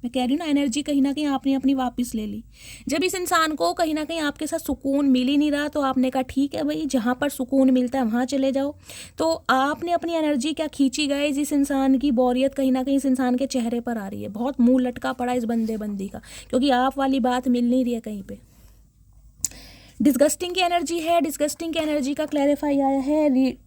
Speaker 1: मैं कह रही हूँ ना, एनर्जी कहीं ना कहीं आपने अपनी वापस ले ली। जब इस इंसान को कहीं ना कहीं आपके साथ सुकून मिल ही नहीं रहा, तो आपने कहा ठीक है भाई, जहाँ पर सुकून मिलता है वहाँ चले जाओ। तो आपने अपनी एनर्जी क्या खींची गई, इस इंसान की बोरियत कहीं ना कहीं इस इंसान के चेहरे पर आ रही है। बहुत मुंह लटका पड़ा इस बंदी का, क्योंकि आप वाली बात मिल नहीं रही है कहीं पे। डिस्गस्टिंग की एनर्जी है। डिस्गस्टिंग की एनर्जी का क्लैरिफाई आया है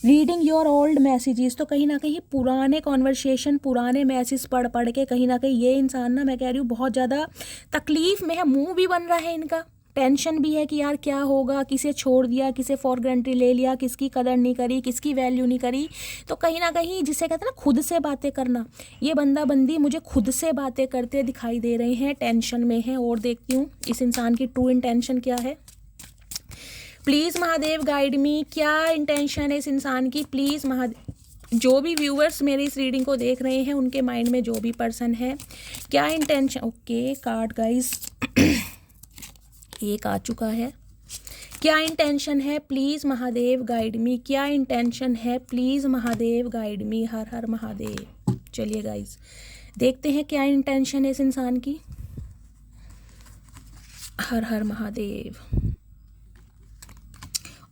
Speaker 1: रीडिंग योर ओल्ड मैसेजेस। तो कहीं ना कहीं पुराने कॉन्वर्सेशन, पुराने मैसेज पढ़ पढ़ के कहीं ना कहीं ये इंसान ना, मैं कह रही हूँ बहुत ज़्यादा तकलीफ़ में है। मुंह भी बन रहा है इनका, टेंशन भी है कि यार क्या होगा, किसे छोड़ दिया, किसे फॉर ग्रांटेड ले लिया, किसकी कदर नहीं करी, किसकी वैल्यू नहीं करी। तो कहीं ना कहीं जिसे कहते हैं ना खुद से बातें करना, ये बंदा बंदी मुझे खुद से बातें करते दिखाई दे रहे हैं, टेंशन में है। और देखती हूँ इस इंसान की ट्रू इंटेंशन क्या है। प्लीज़ महादेव गाइड मी, क्या इंटेंशन है इस इंसान की। प्लीज़ महादेव, जो भी व्यूअर्स मेरी इस रीडिंग को देख रहे हैं उनके माइंड में जो भी पर्सन है, क्या इंटेंशन। ओके कार्ड गाइस एक आ चुका है। क्या इंटेंशन है, प्लीज़ महादेव गाइड मी। क्या इंटेंशन है, प्लीज़ महादेव गाइड मी। हर हर महादेव। चलिए गाइस देखते हैं क्या इंटेंशन है इस इंसान की। हर हर महादेव।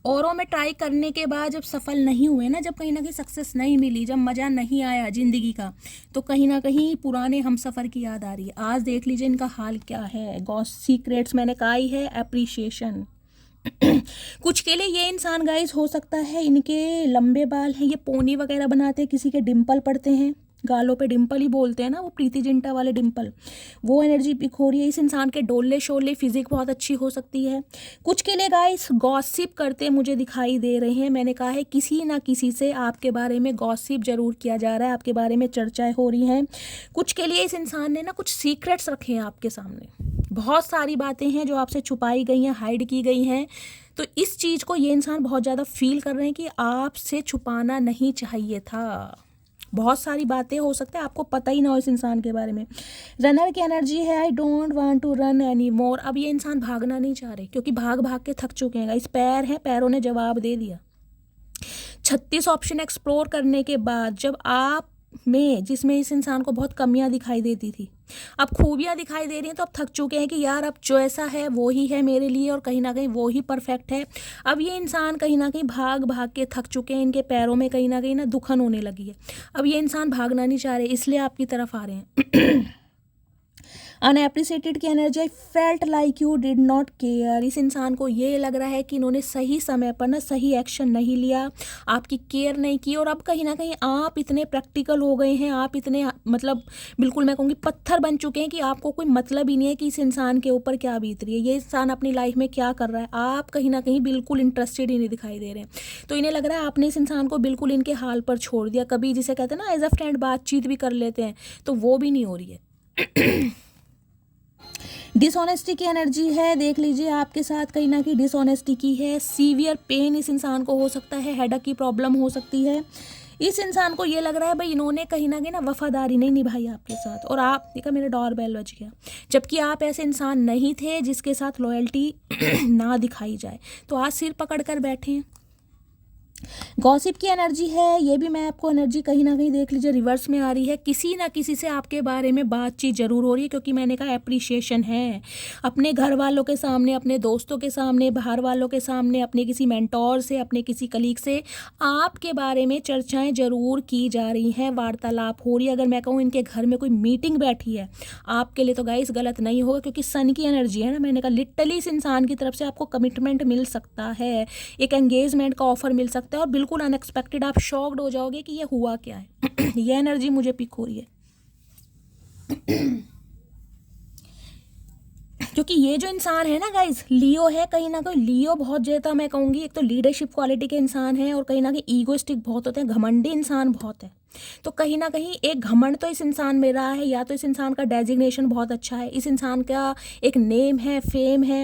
Speaker 1: औरों में ट्राई करने के बाद जब सफल नहीं हुए ना, जब कहीं ना कहीं सक्सेस नहीं मिली, जब मज़ा नहीं आया ज़िंदगी का, तो कहीं ना कहीं पुराने हम सफ़र की याद आ रही है। आज देख लीजिए इनका हाल क्या है। गॉस सीक्रेट्स मैंने कहा ही है, अप्रिशिएशन कुछ के लिए ये इंसान गाइस हो सकता है इनके लंबे बाल हैं, ये पोनी वगैरह बनाते हैं, किसी के डिम्पल पड़ते हैं, गालों पे डिम्पल ही बोलते हैं ना, वो प्रीति जिंटा वाले डिम्पल, वो एनर्जी पिक हो रही है। इस इंसान के डोले शोले, फिजिक बहुत अच्छी हो सकती है। कुछ के लिए गाइस गॉसिप करते मुझे दिखाई दे रहे हैं। मैंने कहा है किसी ना किसी से आपके बारे में गॉसिप जरूर किया जा रहा है, आपके बारे में चर्चाएं हो रही हैं। कुछ के लिए इस इंसान ने ना कुछ सीक्रेट्स रखे हैं आपके सामने, बहुत सारी बातें हैं जो आपसे छुपाई गई हैं, हाइड की गई हैं। तो इस चीज़ को ये इंसान बहुत ज़्यादा फील कर रहे हैं कि आपसे छुपाना नहीं चाहिए था। बहुत सारी बातें हो सकता है आपको पता ही ना हो इस इंसान के बारे में। रनर की एनर्जी है, I don't want to run any more. अब ये इंसान भागना नहीं चाह रहे, क्योंकि भाग भाग के थक चुके हैं। इस पैर है, पैरों ने जवाब दे दिया। 36 ऑप्शन एक्सप्लोर करने के बाद जब आप में, जिसमें इस इंसान को बहुत कमियां दिखाई देती थी, अब खूबियां दिखाई दे रही हैं, तो अब थक चुके हैं कि यार अब जो ऐसा है वो ही है मेरे लिए, और कहीं ना कहीं वो ही परफेक्ट है। अब ये इंसान कहीं ना कहीं भाग भाग के थक चुके हैं, इनके पैरों में कहीं ना कहीं ना दुखन होने लगी है। अब ये इंसान भागना नहीं चाह रहे, इसलिए आपकी तरफ आ रहे हैं। अनएप्रिसिएटेड की energy, I felt like you did not care. इस इंसान को ये लग रहा है कि इन्होंने सही समय पर ना सही एक्शन नहीं लिया, आपकी केयर नहीं की, और अब कहीं ना कहीं आप इतने प्रैक्टिकल हो गए हैं, आप इतने मतलब बिल्कुल मैं कहूँगी पत्थर बन चुके हैं कि आपको कोई मतलब ही नहीं है कि इस इंसान के ऊपर क्या बीत रही है, ये इंसान अपनी लाइफ में क्या कर रहा है। आप कहीं ना कहीं बिल्कुल इंटरेस्टेड ही नहीं दिखाई दे रहे हैं। तो इन्हें लग रहा है आपने इस इंसान को बिल्कुल इनके हाल पर छोड़ दिया। कभी जिसे कहते हैं ना एज अ फ्रेंड बातचीत भी कर लेते हैं, तो वो भी नहीं हो रही है। डिसऑनेस्टी की एनर्जी है, देख लीजिए आपके साथ कहीं ना कहीं डिसऑनेस्टी की है। सीवियर पेन इस इंसान को हो सकता है, हेडेक की प्रॉब्लम हो सकती है। इस इंसान को ये लग रहा है भाई इन्होंने कहीं ना वफादारी नहीं निभाई आपके साथ, और आप देखा मेरा डोर बेल बज गया, जबकि आप ऐसे इंसान नहीं थे जिसके साथ लॉयल्टी ना दिखाई जाए। तो आज सिर पकड़ कर बैठे हैं। गॉसिप की एनर्जी है, ये भी मैं आपको एनर्जी कहीं ना कहीं देख लीजिए रिवर्स में आ रही है। किसी ना किसी से आपके बारे में बातचीत जरूर हो रही है, क्योंकि मैंने कहा एप्रिशिएशन है। अपने घर वालों के सामने, अपने दोस्तों के सामने, बाहर वालों के सामने, अपने किसी मेंटोर से, अपने किसी कलीग से आपके बारे में चर्चाएं जरूर की जा रही हैं, वार्तालाप हो रही है। अगर मैं कहूँ इनके घर में कोई मीटिंग बैठी है आपके लिए, तो गाइस गलत नहीं होगा, क्योंकि सन की एनर्जी है ना। मैंने कहा लिटरली इस इंसान की तरफ से आपको कमिटमेंट मिल सकता है, एक एंगेजमेंट का ऑफर मिल सकता है, और बिल्कुल अनएक्सपेक्टेड आप शॉक्ड हो जाओगे कि ये हुआ क्या है। ये एनर्जी मुझे पिक हो रही है। क्योंकि ये जो इंसान है ना गाइज, लियो है, कहीं ना कहीं लियो बहुत ज्यादा मैं कहूँगी, एक तो लीडरशिप क्वालिटी के इंसान है, और कहीं ना कहीं ईगोइस्टिक बहुत होते हैं, घमंडी इंसान बहुत है। तो कहीं ना कहीं एक घमंड तो इस इंसान में रहा है, या तो इस इंसान का डेजिग्नेशन बहुत अच्छा है, इस इंसान का एक नेम है, फेम है,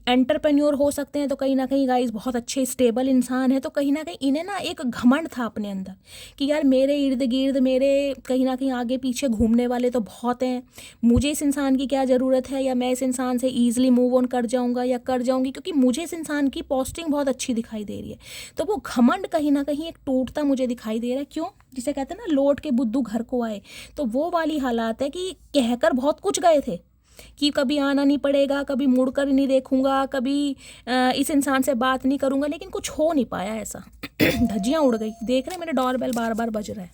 Speaker 1: एंटरप्रेन्योर हो सकते हैं, तो कहीं ना कहीं गाइज बहुत अच्छे स्टेबल इंसान है। तो कहीं ना कहीं इन्हें ना एक घमंड था अपने अंदर कि यार मेरे इर्द गिर्द, मेरे कहीं ना कहीं आगे पीछे घूमने वाले तो बहुत हैं, मुझे इस इंसान की क्या ज़रूरत है, या मैं इस इंसान से ईजिली मूव ऑन कर जाऊँगा या कर जाऊँगी, क्योंकि मुझे इस इंसान की पोस्टिंग बहुत अच्छी दिखाई दे रही है। तो वो घमंड कहीं ना कहीं एक टूटता मुझे दिखाई दे रहा है। क्यों? जिसे कहते हैं ना लौट के बुद्धू घर को आए, तो वो वाली हालात है कि कहकर बहुत कुछ गए थे कि कभी आना नहीं पड़ेगा, कभी मुड़कर नहीं देखूंगा, कभी इस इंसान से बात नहीं करूंगा, लेकिन कुछ हो नहीं पाया ऐसा। धज्जियां उड़ गई। देख रहे हैं मेरे डोरबेल बार बार बज रहा है।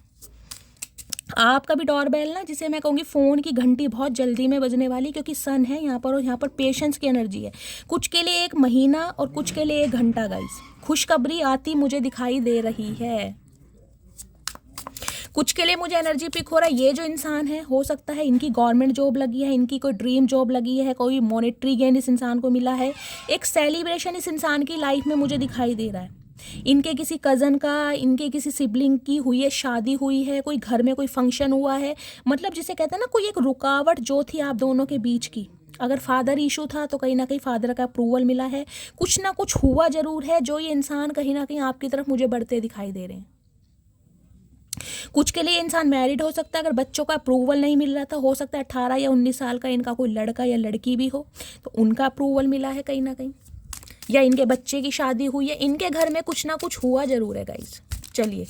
Speaker 1: आपका भी डोरबेल ना, जिसे मैं कहूँगी फ़ोन की घंटी बहुत जल्दी में बजने वाली, क्योंकि सन है यहाँ पर, और यहाँ पर पेशेंस की एनर्जी है। कुछ के लिए 1 महीना और कुछ के लिए 1 घंटा गाइस, खुशखबरी आती मुझे दिखाई दे रही है। कुछ के लिए मुझे एनर्जी पिक हो रहा है, ये जो इंसान है हो सकता है इनकी गवर्नमेंट जॉब लगी है, इनकी कोई ड्रीम जॉब लगी है, कोई मॉनेटरी गेन इस इंसान को मिला है, एक सेलिब्रेशन इस इंसान की लाइफ में मुझे दिखाई दे रहा है। इनके किसी कज़न का, इनके किसी सिबलिंग की हुई है, शादी हुई है, कोई घर में कोई फंक्शन हुआ है, मतलब जिसे कहते हैं ना कोई एक रुकावट जो थी आप दोनों के बीच की, अगर फादर इशू था तो कहीं ना कहीं फादर का अप्रूवल मिला है, कुछ ना कुछ हुआ जरूर है, जो ये इंसान कहीं ना कहीं आपकी तरफ मुझे बढ़ते दिखाई दे रहे हैं। कुछ के लिए इंसान मैरिड हो सकता है, अगर बच्चों का अप्रूवल नहीं मिल रहा था, हो सकता है 18 या 19 साल का इनका कोई लड़का या लड़की भी हो, तो उनका अप्रूवल मिला है कहीं ना कहीं, या इनके बच्चे की शादी हुई है, इनके घर में कुछ ना कुछ हुआ जरूर है गाइज। चलिए,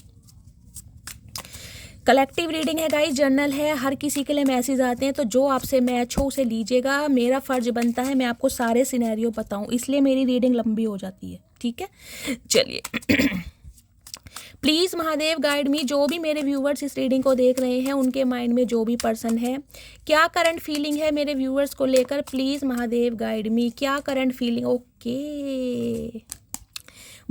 Speaker 1: कलेक्टिव रीडिंग है गाइज, जर्नल है, हर किसी के लिए मैसेज आते हैं, तो जो आपसे मैच हो उसे लीजिएगा। मेरा फर्ज बनता है मैं आपको सारे सिनेरियो बताऊं, इसलिए मेरी रीडिंग लंबी हो जाती है, ठीक है। चलिए प्लीज़ महादेव गाइड मी, जो भी मेरे व्यूवर्स इस रीडिंग को देख रहे हैं, उनके माइंड में जो भी पर्सन है, क्या करंट फीलिंग है मेरे व्यूवर्स को लेकर, प्लीज़ महादेव गाइड मी, क्या करंट फीलिंग। ओके,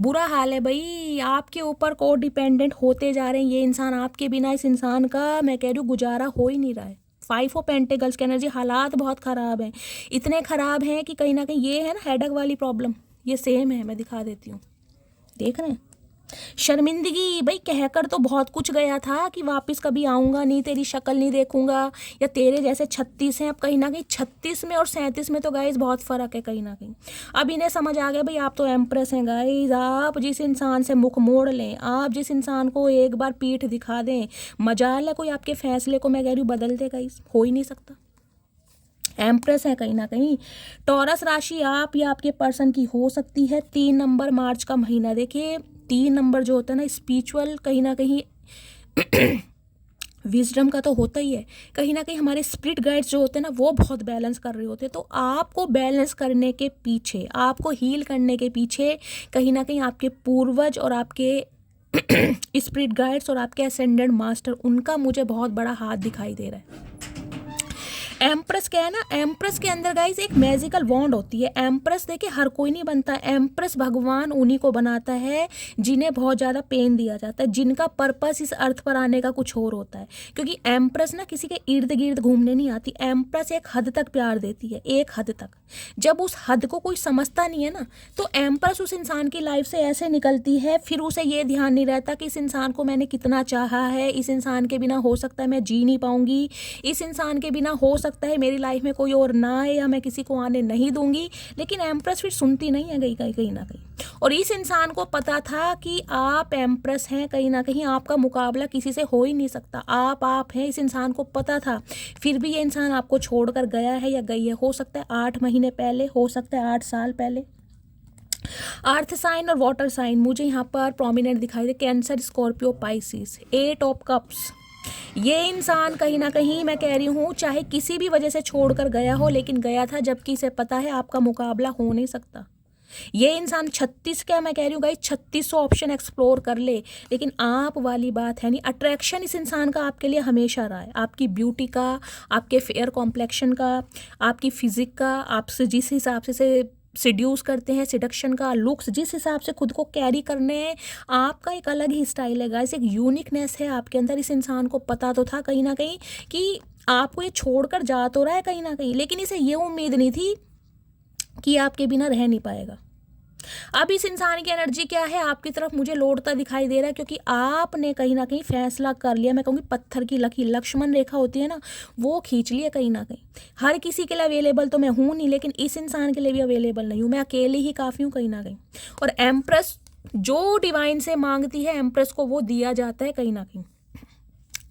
Speaker 1: बुरा हाल है भाई, आपके ऊपर को डिपेंडेंट होते जा रहे हैं ये इंसान, आपके बिना इस इंसान का मैं कह रही हूँ गुजारा हो ही नहीं रहा है। 5 ऑफ पेंटिकल्स की एनर्जी, हालात बहुत ख़राब हैं, इतने ख़राब हैं कि कहीं ना कहीं ये है ना हेडेक वाली प्रॉब्लम, ये सेम है, मैं दिखा देती हूँ, देख रहे हैं। शर्मिंदगी भाई, कहकर तो बहुत कुछ गया था कि वापस कभी आऊँगा नहीं, तेरी शक्ल नहीं देखूंगा, या तेरे जैसे 36 हैं। अब कहीं ना कहीं 36 में और 37 में तो गाइज बहुत फ़र्क है कहीं ना कहीं। अब इन्हें समझ आ गया भाई आप तो एम्प्रेस हैं गाइज, आप जिस इंसान से मुख मोड़ लें, आप जिस इंसान को एक बार पीठ दिखा दें, मजाल है कोई आपके फैसले को मैं कह रही हूँ बदल दे गाइज, हो ही नहीं सकता। एम्प्रेस है कहीं ना कहीं। टॉरस राशि आप या आपके पर्सन की हो सकती है। 3 नंबर मार्च का महीना, देखिए 3 नंबर जो होता है ना, स्पिरिचुअल कहीं ना कहीं विजडम का तो होता ही है, कहीं ना कहीं हमारे स्पिरिट गाइड्स जो होते हैं ना वो बहुत बैलेंस कर रहे होते हैं। तो आपको बैलेंस करने के पीछे, आपको हील करने के पीछे कहीं ना कहीं आपके पूर्वज और आपके स्पिरिट गाइड्स और आपके असेंडेंट मास्टर, उनका मुझे बहुत बड़ा हाथ दिखाई दे रहा है। एम्प्रेस क्या है ना, एम्प्रेस के अंदर गाइस एक मैजिकल वॉन्ड होती है। एम्प्रेस देखिए हर कोई नहीं बनता, एम्प्रेस भगवान उन्हीं को बनाता है जिन्हें बहुत ज़्यादा पेन दिया जाता है, जिनका पर्पस इस अर्थ पर आने का कुछ और होता है। क्योंकि एम्प्रेस ना किसी के इर्द गिर्द घूमने नहीं आती, एम्प्रेस एक हद तक प्यार देती है, एक हद तक। जब उस हद को कोई समझता नहीं है ना, तो एम्प्रेस उस इंसान की लाइफ से ऐसे निकलती है, फिर उसे ये ध्यान नहीं रहता कि इस इंसान को मैंने कितना चाहा है, इस इंसान के बिना हो सकता है मैं जी नहीं पाऊंगी, इस इंसान के बिना हो सकता है मेरी लाइफ में कोई और ना आए, या मैं किसी को आने नहीं दूंगी। लेकिन एम्प्रेस फिर सुनती नहीं है कहीं ना कहीं। और इस इंसान को पता था कि आप एम्प्रेस हैं, कहीं ना कहीं आपका मुकाबला किसी से हो ही नहीं सकता, आप हैं, इस इंसान को पता था। फिर भी ये इंसान आपको छोड़कर गया है या गई है, हो सकता है 8 महीने पहले, हो सकता है 8 साल पहले, अर्थ साइन और वाटर साइन मुझे यहाँ पर प्रोमिनेंट दिखाई दे, cancer, Scorpio, Pisces. 8 of cups, ये इंसान कहीं ना कहीं मैं कह रही हूँ चाहे किसी भी वजह से छोड़कर गया हो, लेकिन गया था जबकि इसे पता है आपका मुकाबला हो नहीं सकता। ये इंसान 36 क्या मैं कह रही हूँ गाइस, 3600 ऑप्शन एक्सप्लोर कर ले, लेकिन आप वाली बात है नहीं। अट्रैक्शन इस इंसान का आपके लिए हमेशा रहा है, आपकी ब्यूटी का, आपके फेयर कॉम्प्लेक्शन का, आपकी फिजिक का, आपसे जिस हिसाब से सिड्यूस करते हैं, सिडक्शन का, लुक्स, जिस हिसाब से खुद को कैरी करने हैं, आपका एक अलग ही स्टाइल है गाइस, एक यूनिकनेस है आपके अंदर। इस इंसान को पता तो था कहीं ना कहीं कि आपको ये छोड़कर जा तो रहा है कहीं ना कहीं, लेकिन इसे ये उम्मीद नहीं थी कि आपके बिना रह नहीं पाएगा। अब इस इंसान की एनर्जी क्या है, आपकी तरफ मुझे लौटता दिखाई दे रहा है, क्योंकि आपने कहीं ना कहीं फैसला कर लिया। मैं कहूँगी पत्थर की लकीर, लक्ष्मण रेखा होती है ना, वो खींच लिया कहीं ना कहीं। हर किसी के लिए अवेलेबल तो मैं हूँ नहीं, लेकिन इस इंसान के लिए भी अवेलेबल नहीं हूँ, मैं अकेली ही काफ़ी हूँ कहीं ना कहीं। और एम्प्रेस जो डिवाइन से मांगती है, एम्प्रेस को वो दिया जाता है कहीं ना कहीं,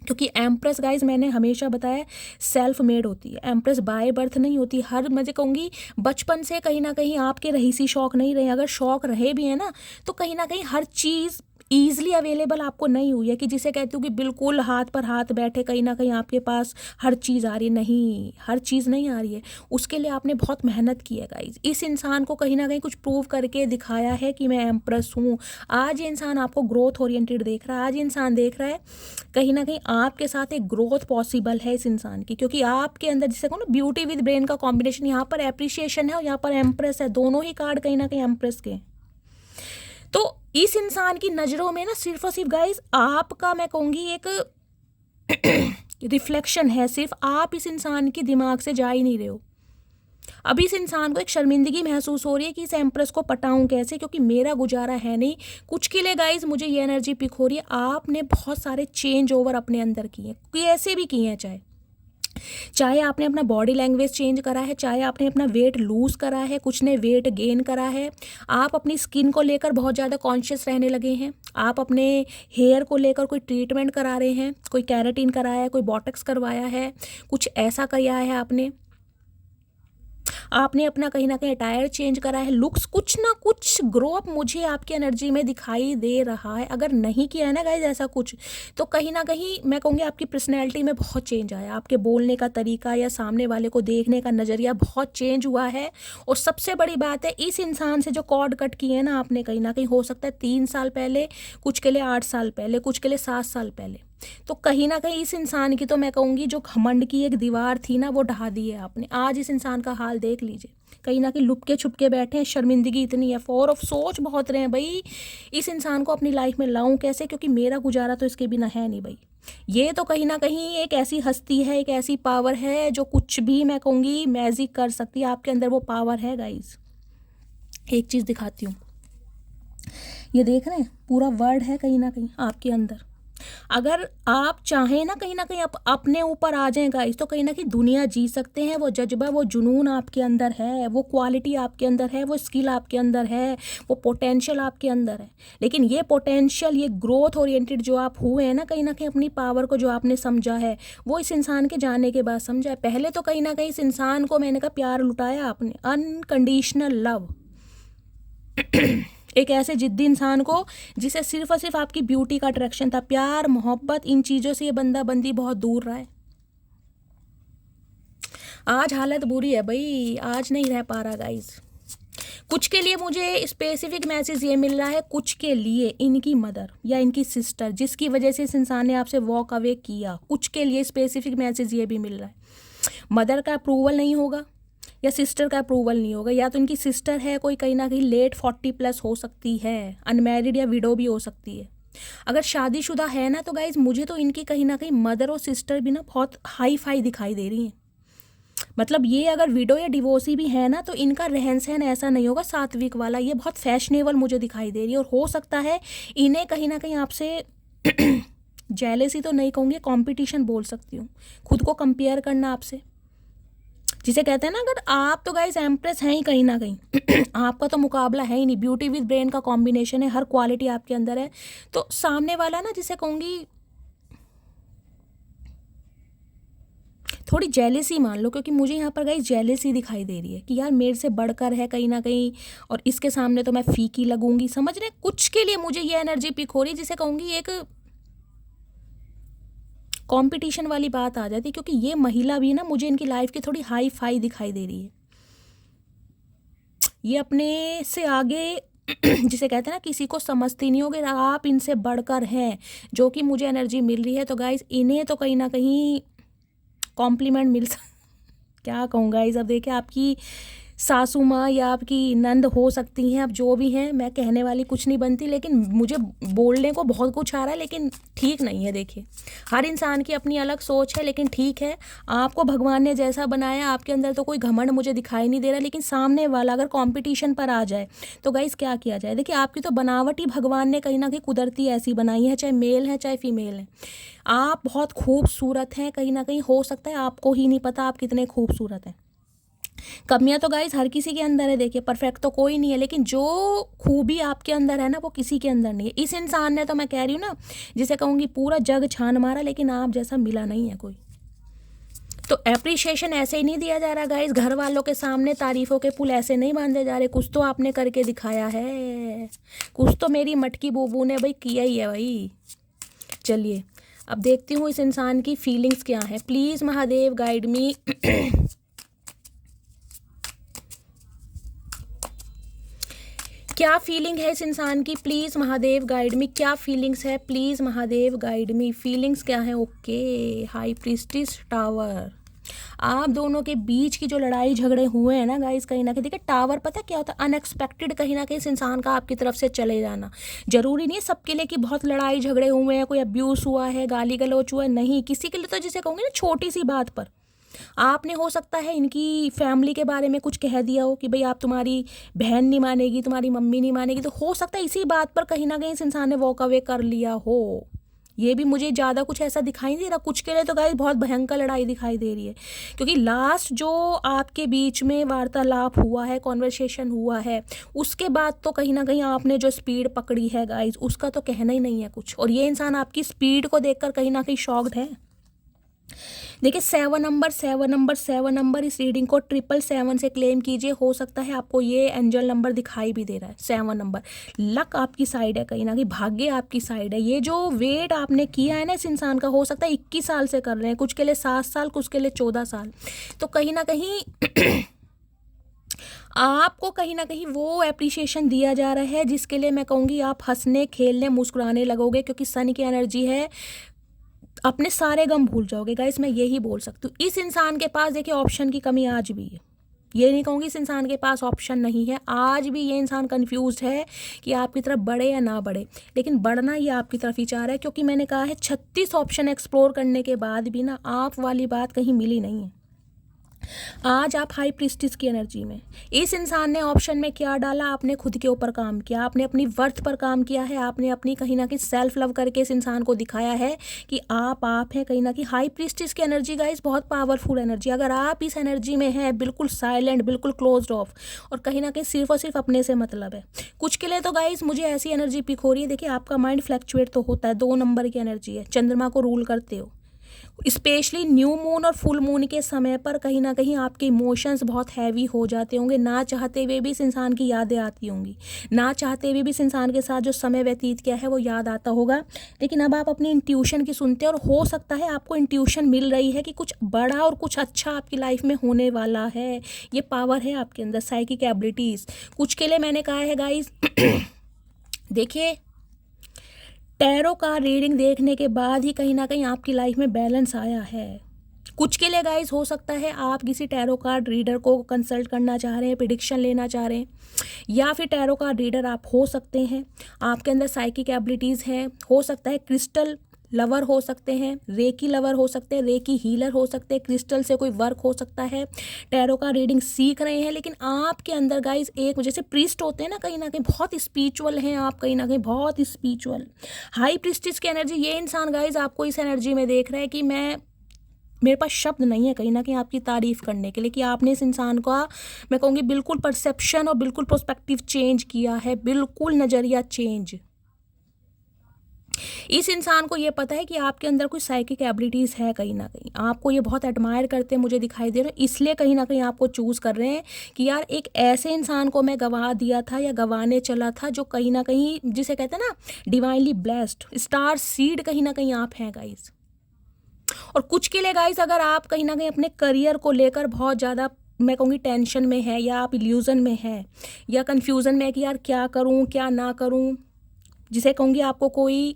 Speaker 1: क्योंकि एम्प्रेस गाइज मैंने हमेशा बताया सेल्फ मेड होती है, एम्प्रेस बाय बर्थ नहीं होती। हर मैं कहूँगी बचपन से कहीं ना कहीं आपके रहीसी शौक नहीं रहे, अगर शौक रहे भी हैं ना तो कहीं ना कहीं हर चीज़ ईजिली अवेलेबल आपको नहीं हुई है, कि जिसे कहती हूँ कि बिल्कुल हाथ पर हाथ बैठे कहीं ना कहीं आपके पास हर चीज़ आ रही है। नहीं, हर चीज़ नहीं आ रही है, उसके लिए आपने बहुत मेहनत की है गाइज। इस इंसान को कहीं ना कहीं कुछ प्रूव करके दिखाया है कि मैं एम्प्रेस हूँ। आज ये इंसान आपको ग्रोथ ओरिएंटेड देख रहा है, आज ये इंसान देख रहा है कहीं ना कहीं आपके साथ एक ग्रोथ पॉसिबल है इस इंसान की, क्योंकि आपके अंदर जिसे कहो ना ब्यूटी विद ब्रेन का कॉम्बिनेशन, यहाँ पर एप्रिसिएशन है और यहाँ पर एम्प्रेस है, दोनों ही कार्ड कहीं ना कहीं एम्प्रेस के। तो इस इंसान की नज़रों में ना सिर्फ और सिर्फ गाइस आपका मैं कहूँगी एक रिफ्लेक्शन है, सिर्फ आप इस इंसान के दिमाग से जा ही नहीं रहे हो। अभी इस इंसान को एक शर्मिंदगी महसूस हो रही है कि इस एम्प्रेस को पटाऊं कैसे, क्योंकि मेरा गुजारा है नहीं। कुछ के लिए गाइज मुझे ये एनर्जी पिक हो रही है, आपने बहुत सारे चेंज ओवर अपने अंदर किए, कैसे भी किए हैं, चाहे आपने अपना बॉडी लैंग्वेज चेंज करा है, चाहे आपने अपना वेट लूज करा है, कुछ ने वेट गेन करा है, आप अपनी स्किन को लेकर बहुत ज़्यादा कॉन्शियस रहने लगे हैं, आप अपने हेयर को लेकर कोई ट्रीटमेंट करा रहे हैं, कोई कैराटिन कराया है, कोई बॉटक्स करवाया है, कुछ ऐसा किया है आपने अपना कहीं ना कहीं अटायर चेंज करा है, लुक्स, कुछ ना कुछ ग्रो अप मुझे आपकी एनर्जी में दिखाई दे रहा है। अगर नहीं किया है ना गाइज ऐसा कुछ, तो कहीं ना कहीं मैं कहूँगी आपकी पर्सनैलिटी में बहुत चेंज आया, आपके बोलने का तरीका या सामने वाले को देखने का नज़रिया बहुत चेंज हुआ है। और सबसे बड़ी बात है, इस इंसान से जो कॉर्ड कट किए हैं ना आपने, कहीं ना कहीं हो सकता है 3 साल पहले, कुछ के लिए 8 साल पहले, कुछ के लिए 7 साल पहले, तो कहीं ना कहीं इस इंसान की तो मैं कहूँगी जो घमंड की एक दीवार थी ना, वो ढहा दी है आपने। आज इस इंसान का हाल देख लीजिए, कहीं ना कहीं लुपके छुपके बैठे हैं, शर्मिंदगी इतनी है, फोर ऑफ सोच बहुत रहे हैं भाई इस इंसान को अपनी लाइफ में लाऊं कैसे, क्योंकि मेरा गुजारा तो इसके बिना है नहीं भाई। ये तो कहीं ना कहीं एक ऐसी हस्ती है, एक ऐसी पावर है जो कुछ भी मैं कहूँगी मैजिक कर सकती है, आपके अंदर वो पावर है गाइज। एक चीज़ दिखाती हूँ, ये देख रहे हैं पूरा वर्ड है कहीं ना कहीं आपके अंदर। अगर आप चाहें ना कहीं आप अपने ऊपर आ जाएं गाइस, तो कहीं ना कहीं दुनिया जी सकते हैं। वो जज्बा, वो जुनून आपके अंदर है, वो क्वालिटी आपके अंदर है, वो स्किल आपके अंदर है, वो पोटेंशियल आपके अंदर है। लेकिन ये पोटेंशियल, ये ग्रोथ ओरिएंटेड जो आप हुए हैं ना कहीं अपनी पावर को जो आपने समझा है, वो इस इंसान के जाने के बाद समझा है। पहले तो कहीं ना कहीं इस इंसान को मैंने कहा प्यार लुटाया आपने, अनकंडीशनल लव एक ऐसे जिद्दी इंसान को जिसे सिर्फ और सिर्फ आपकी ब्यूटी का अट्रैक्शन था, प्यार मोहब्बत इन चीज़ों से ये बंदा बंदी बहुत दूर रहा है। आज हालत बुरी है भाई, आज नहीं रह पा रहा गाइज। कुछ के लिए मुझे स्पेसिफिक मैसेज ये मिल रहा है, कुछ के लिए इनकी मदर या इनकी सिस्टर जिसकी वजह से इस इंसान ने आपसे वॉक अवे किया, कुछ के लिए स्पेसिफिक मैसेज ये भी मिल रहा है। मदर का अप्रूवल नहीं होगा या सिस्टर का अप्रूवल नहीं होगा, या तो इनकी सिस्टर है कोई कहीं ना कहीं लेट 40+ हो सकती है, अनमैरिड या विडो भी हो सकती है। अगर शादीशुदा है ना तो गाइज मुझे तो इनकी कहीं ना कहीं मदर और सिस्टर भी ना बहुत हाई फाई दिखाई दे रही हैं। मतलब ये अगर विडो या डिवोर्सी भी है ना तो इनका रहन सहन ऐसा नहीं होगा सात्विक वाला, ये बहुत फैशनेबल मुझे दिखाई दे रही है। और हो सकता है इन्हें कहीं ना कहीं आपसे जेलेसी तो नहीं कहूँगी, कॉम्पिटिशन बोल सकती हूँ, खुद को कंपेयर करना आपसे, जिसे कहते हैं ना अगर आप तो गाइस एम्प्रेस हैं ही कहीं ना कहीं आपका तो मुकाबला है ही नहीं, ब्यूटी विद ब्रेन का कॉम्बिनेशन है, हर क्वालिटी आपके अंदर है। तो सामने वाला ना जिसे कहूँगी थोड़ी जेलेसी मान लो, क्योंकि मुझे यहाँ पर गाइस जेलेसी दिखाई दे रही है कि यार मेरे से बढ़कर है कहीं ना कहीं, और इसके सामने तो मैं फीकी लगूंगी, समझ रहे? कुछ के लिए मुझे ये एनर्जी पिक हो रही है जिसे कहूँगी एक कंपटीशन वाली बात आ जाती है, क्योंकि ये महिला भी ना मुझे इनकी लाइफ की थोड़ी हाई फाई दिखाई दे रही है। ये अपने से आगे जिसे कहते हैं ना किसी को समझती नहीं होगी, आप इनसे बढ़कर हैं, जो कि मुझे एनर्जी मिल रही है। तो गाइस इन्हें तो कहीं ना कहीं कॉम्प्लीमेंट मिल क्या कहूँ गाइस, अब देखिए आपकी सासू माँ या आपकी नंद हो सकती हैं, अब जो भी हैं, मैं कहने वाली कुछ नहीं बनती, लेकिन मुझे बोलने को बहुत कुछ आ रहा है, लेकिन ठीक नहीं है। देखिए हर इंसान की अपनी अलग सोच है, लेकिन ठीक है, आपको भगवान ने जैसा बनाया, आपके अंदर तो कोई घमंड मुझे दिखाई नहीं दे रहा, लेकिन सामने वाला अगर कंपटीशन पर आ जाए तो गाइस क्या किया जाए। देखिए आपकी तो बनावट ही भगवान ने कहीं ना कहीं कुदरती ऐसी बनाई है, चाहे मेल है चाहे फीमेल है। आप बहुत खूबसूरत हैं, कहीं ना कहीं हो सकता है आपको ही नहीं पता आप कितने खूबसूरत हैं। कमियां तो गाइस हर किसी के अंदर है, देखिए परफेक्ट तो कोई नहीं है, लेकिन जो खूबी आपके अंदर है ना वो किसी के अंदर नहीं है। इस इंसान ने तो मैं कह रही हूँ ना, जिसे कहूँगी पूरा जग छान मारा, लेकिन आप जैसा मिला नहीं है कोई। तो एप्रिशिएशन ऐसे ही नहीं दिया जा रहा गाइस, घर वालों के सामने तारीफों के पुल ऐसे नहीं बांधे जा रहे, कुछ तो आपने करके दिखाया है, कुछ तो मेरी मटकी बूबू ने भाई किया ही है भाई। चलिए अब देखती हूँ इस इंसान की फीलिंग्स क्या है। Please Mahadev guide me. क्या फीलिंग है इस इंसान की, प्लीज़ महादेव गाइड मी, क्या फीलिंग्स है, please Mahadev guide me, feelings क्या है। ओके, हाई प्रीस्टिस टावर, आप दोनों के बीच की जो लड़ाई झगड़े हुए हैं ना गाइस, कहीं ना कहीं देखिए टावर पता क्या होता है, अनएक्सपेक्टेड कहीं ना कहीं इस इंसान का आपकी तरफ से चले जाना। जरूरी नहीं है सबके लिए कि बहुत लड़ाई झगड़े हुए हैं, कोई अब्यूज़ हुआ है, गाली गलौच हुआ है, नहीं, किसी के लिए तो जिसे कहूँगी ना छोटी सी बात पर आपने हो सकता है इनकी फैमिली के बारे में कुछ कह दिया हो कि भाई आप, तुम्हारी बहन नहीं मानेगी, तुम्हारी मम्मी नहीं मानेगी, तो हो सकता है इसी बात पर कहीं ना कहीं इस इंसान ने वॉक अवे कर लिया हो। ये भी मुझे ज़्यादा कुछ ऐसा दिखाई नहीं दे रहा, कुछ के लिए तो गाइस बहुत भयंकर लड़ाई दिखाई दे रही है, क्योंकि लास्ट जो आपके बीच में वार्तालाप हुआ है, कॉन्वर्सेशन हुआ है, उसके बाद तो कहीं ना कहीं आपने जो स्पीड पकड़ी है गाइस, उसका तो कहना ही नहीं है कुछ। और ये इंसान आपकी स्पीड को देखकर कहीं ना कहीं शॉक्ड है। देखिए 7 नंबर इस रीडिंग को 777 से क्लेम कीजिए, हो सकता है आपको ये एंजल नंबर दिखाई भी दे रहा है 7 नंबर। लक आपकी साइड है, कहीं ना कहीं भाग्य आपकी साइड है। ये जो वेट आपने किया है ना इस इंसान का, हो सकता है 21 साल से कर रहे हैं, कुछ के लिए 7 साल, कुछ के लिए 14 साल, तो कहीं ना कहीं आपको कहीं ना कहीं वो एप्रिसिएशन दिया जा रहा है जिसके लिए मैं कहूँगी आप हंसने खेलने मुस्कुराने लगोगे, क्योंकि सन की एनर्जी है, अपने सारे गम भूल जाओगे गाइस, मैं यही बोल सकती हूँ। इस इंसान के पास देखिए ऑप्शन की कमी आज भी है, ये नहीं कहूँगी इस इंसान के पास ऑप्शन नहीं है, आज भी ये इंसान कंफ्यूज है कि आपकी तरफ बढ़े या ना बढ़े, लेकिन बढ़ना ये आपकी तरफ ही चाह रहा है, क्योंकि मैंने कहा है 36 ऑप्शन एक्सप्लोर करने के बाद भी ना आप वाली बात कहीं मिली नहीं है। आज आप हाई प्रीस्टिस की एनर्जी में, इस इंसान ने ऑप्शन में क्या डाला, आपने खुद के ऊपर काम किया, आपने अपनी वर्थ पर काम किया है, आपने अपनी कहीं ना कहीं सेल्फ लव करके इस इंसान को दिखाया है कि आप हैं कहीं ना कहीं। हाई प्रीस्टिस की एनर्जी गाइस बहुत पावरफुल एनर्जी, अगर आप इस एनर्जी में हैं, बिल्कुल साइलेंट, बिल्कुल क्लोज्ड ऑफ, और कहीं ना कहीं सिर्फ और सिर्फ अपने से मतलब है। कुछ के लिए तो गाइस मुझे ऐसी एनर्जी पिक हो रही है, देखिए आपका माइंड फ्लैक्चुएट तो होता है, 2 नंबर की एनर्जी है, चंद्रमा को रूल करते हो, स्पेशली न्यू मून और फुल मून के समय पर कहीं ना कहीं आपके इमोशंस बहुत हैवी हो जाते होंगे, ना चाहते हुए भी इस इंसान की यादें आती होंगी, ना चाहते हुए भी इस इंसान के साथ जो समय व्यतीत किया है वो याद आता होगा, लेकिन अब आप अपनी इंट्यूशन की सुनते हैं, और हो सकता है आपको इंट्यूशन मिल रही है कि कुछ बड़ा और कुछ अच्छा आपकी लाइफ में होने वाला है। ये पावर है आपके अंदर, साइकिक एबिलिटीज़। कुछ के लिए मैंने कहा है गाइज देखिए टैरो का रीडिंग देखने के बाद ही कहीं ना कहीं आपकी लाइफ में बैलेंस आया है। कुछ के लिए गाइस हो सकता है आप किसी टैरो कार्ड रीडर को कंसल्ट करना चाह रहे हैं, प्रेडिक्शन लेना चाह रहे हैं, या फिर टैरो कार्ड रीडर आप हो सकते हैं, आपके अंदर साइकिक एबिलिटीज़ हैं, हो सकता है क्रिस्टल लवर हो सकते हैं, रेकी लवर हो सकते हैं, रेकी हीलर हो सकते हैं, क्रिस्टल से कोई वर्क हो सकता है, टैरो का रीडिंग सीख रहे हैं, लेकिन आपके अंदर गाइस एक जैसे प्रीस्ट होते हैं ना, कहीं ना कहीं बहुत स्पिरिचुअल हैं आप, कहीं ना कहीं बहुत स्पिरिचुअल। हाई प्रीस्टिस की एनर्जी, ये इंसान गाइस आपको इस एनर्जी में देख रहा है कि मेरे पास शब्द नहीं है कहीं ना कहीं आपकी तारीफ़ करने के लिए, कि आपने इस इंसान का मैं कहूँगी बिल्कुल परसेप्शन और बिल्कुल पर्सपेक्टिव चेंज किया है, बिल्कुल नज़रिया चेंज। इस इंसान को ये पता है कि आपके अंदर कोई साइकिक एबिलिटीज़ है, कहीं ना कहीं आपको ये बहुत एडमायर करते हैं, मुझे दिखाई दे रहे हैं, इसलिए कहीं ना कहीं आपको चूज़ कर रहे हैं कि यार एक ऐसे इंसान को मैं गवा दिया था या गवाने चला था जो कहीं ना कहीं, जिसे कहते हैं ना डिवाइनली ब्लेस्ड स्टार सीड, कहीं ना कहीं आप हैं गाइज। और कुछ के लिए गाइज अगर आप कहीं ना कहीं अपने करियर को लेकर बहुत ज़्यादा, मैं कहूँगी टेंशन में है, या आप इल्यूज़न में है, या कन्फ्यूज़न में है कि यार क्या करूँ क्या ना करूँ, जिसे कहूँगी आपको कोई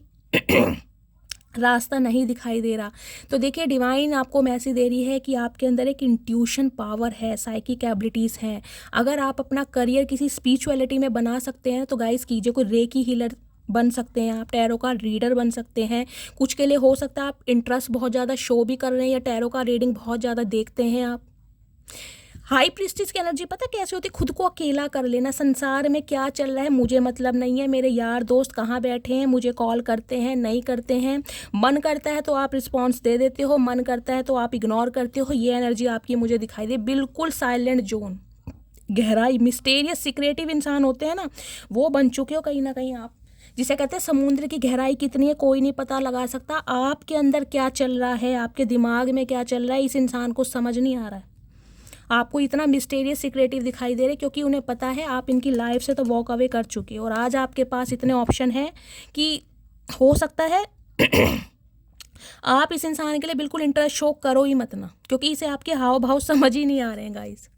Speaker 1: रास्ता नहीं दिखाई दे रहा, तो देखिए डिवाइन आपको मैसेज दे रही है कि आपके अंदर एक इंट्यूशन पावर है, साइकिक एबिलिटीज़ हैं। अगर आप अपना करियर किसी स्पिरिचुअलिटी में बना सकते हैं तो गाइस कीजिए, कोई रेकी हीलर बन सकते हैं, आप टैरो का रीडर बन सकते हैं। कुछ के लिए हो सकता है आप इंटरेस्ट बहुत ज़्यादा शो भी कर रहे हैं या टैरो का रीडिंग बहुत ज़्यादा देखते हैं आप। हाई प्रीस्टिस की एनर्जी पता कैसे होती है? खुद को अकेला कर लेना, संसार में क्या चल रहा है मुझे मतलब नहीं है, मेरे यार दोस्त कहाँ बैठे हैं, मुझे कॉल करते हैं नहीं करते हैं, मन करता है तो आप रिस्पॉन्स दे देते हो, मन करता है तो आप इग्नोर करते हो, ये एनर्जी आपकी मुझे दिखाई दे। बिल्कुल साइलेंट जोन, गहराई, मिस्टीरियस सीक्रेटिव इंसान होते हैं ना, वो बन चुके हो कहीं ना कहीं आप, जिसे कहते हैं समुद्र की गहराई कितनी है कोई नहीं पता लगा सकता। आपके अंदर क्या चल रहा है, आपके दिमाग में क्या चल रहा है, इस इंसान को समझ नहीं आ रहा है। आपको इतना मिस्टीरियस सीक्रेटिव दिखाई दे रहे क्योंकि उन्हें पता है आप इनकी लाइफ से तो वॉक अवे कर चुके हो, और आज आपके पास इतने ऑप्शन हैं कि हो सकता है आप इस इंसान के लिए बिल्कुल इंटरेस्ट शो करो ही मत ना, क्योंकि इसे आपके हाव भाव समझ ही नहीं आ रहे हैं गाइस।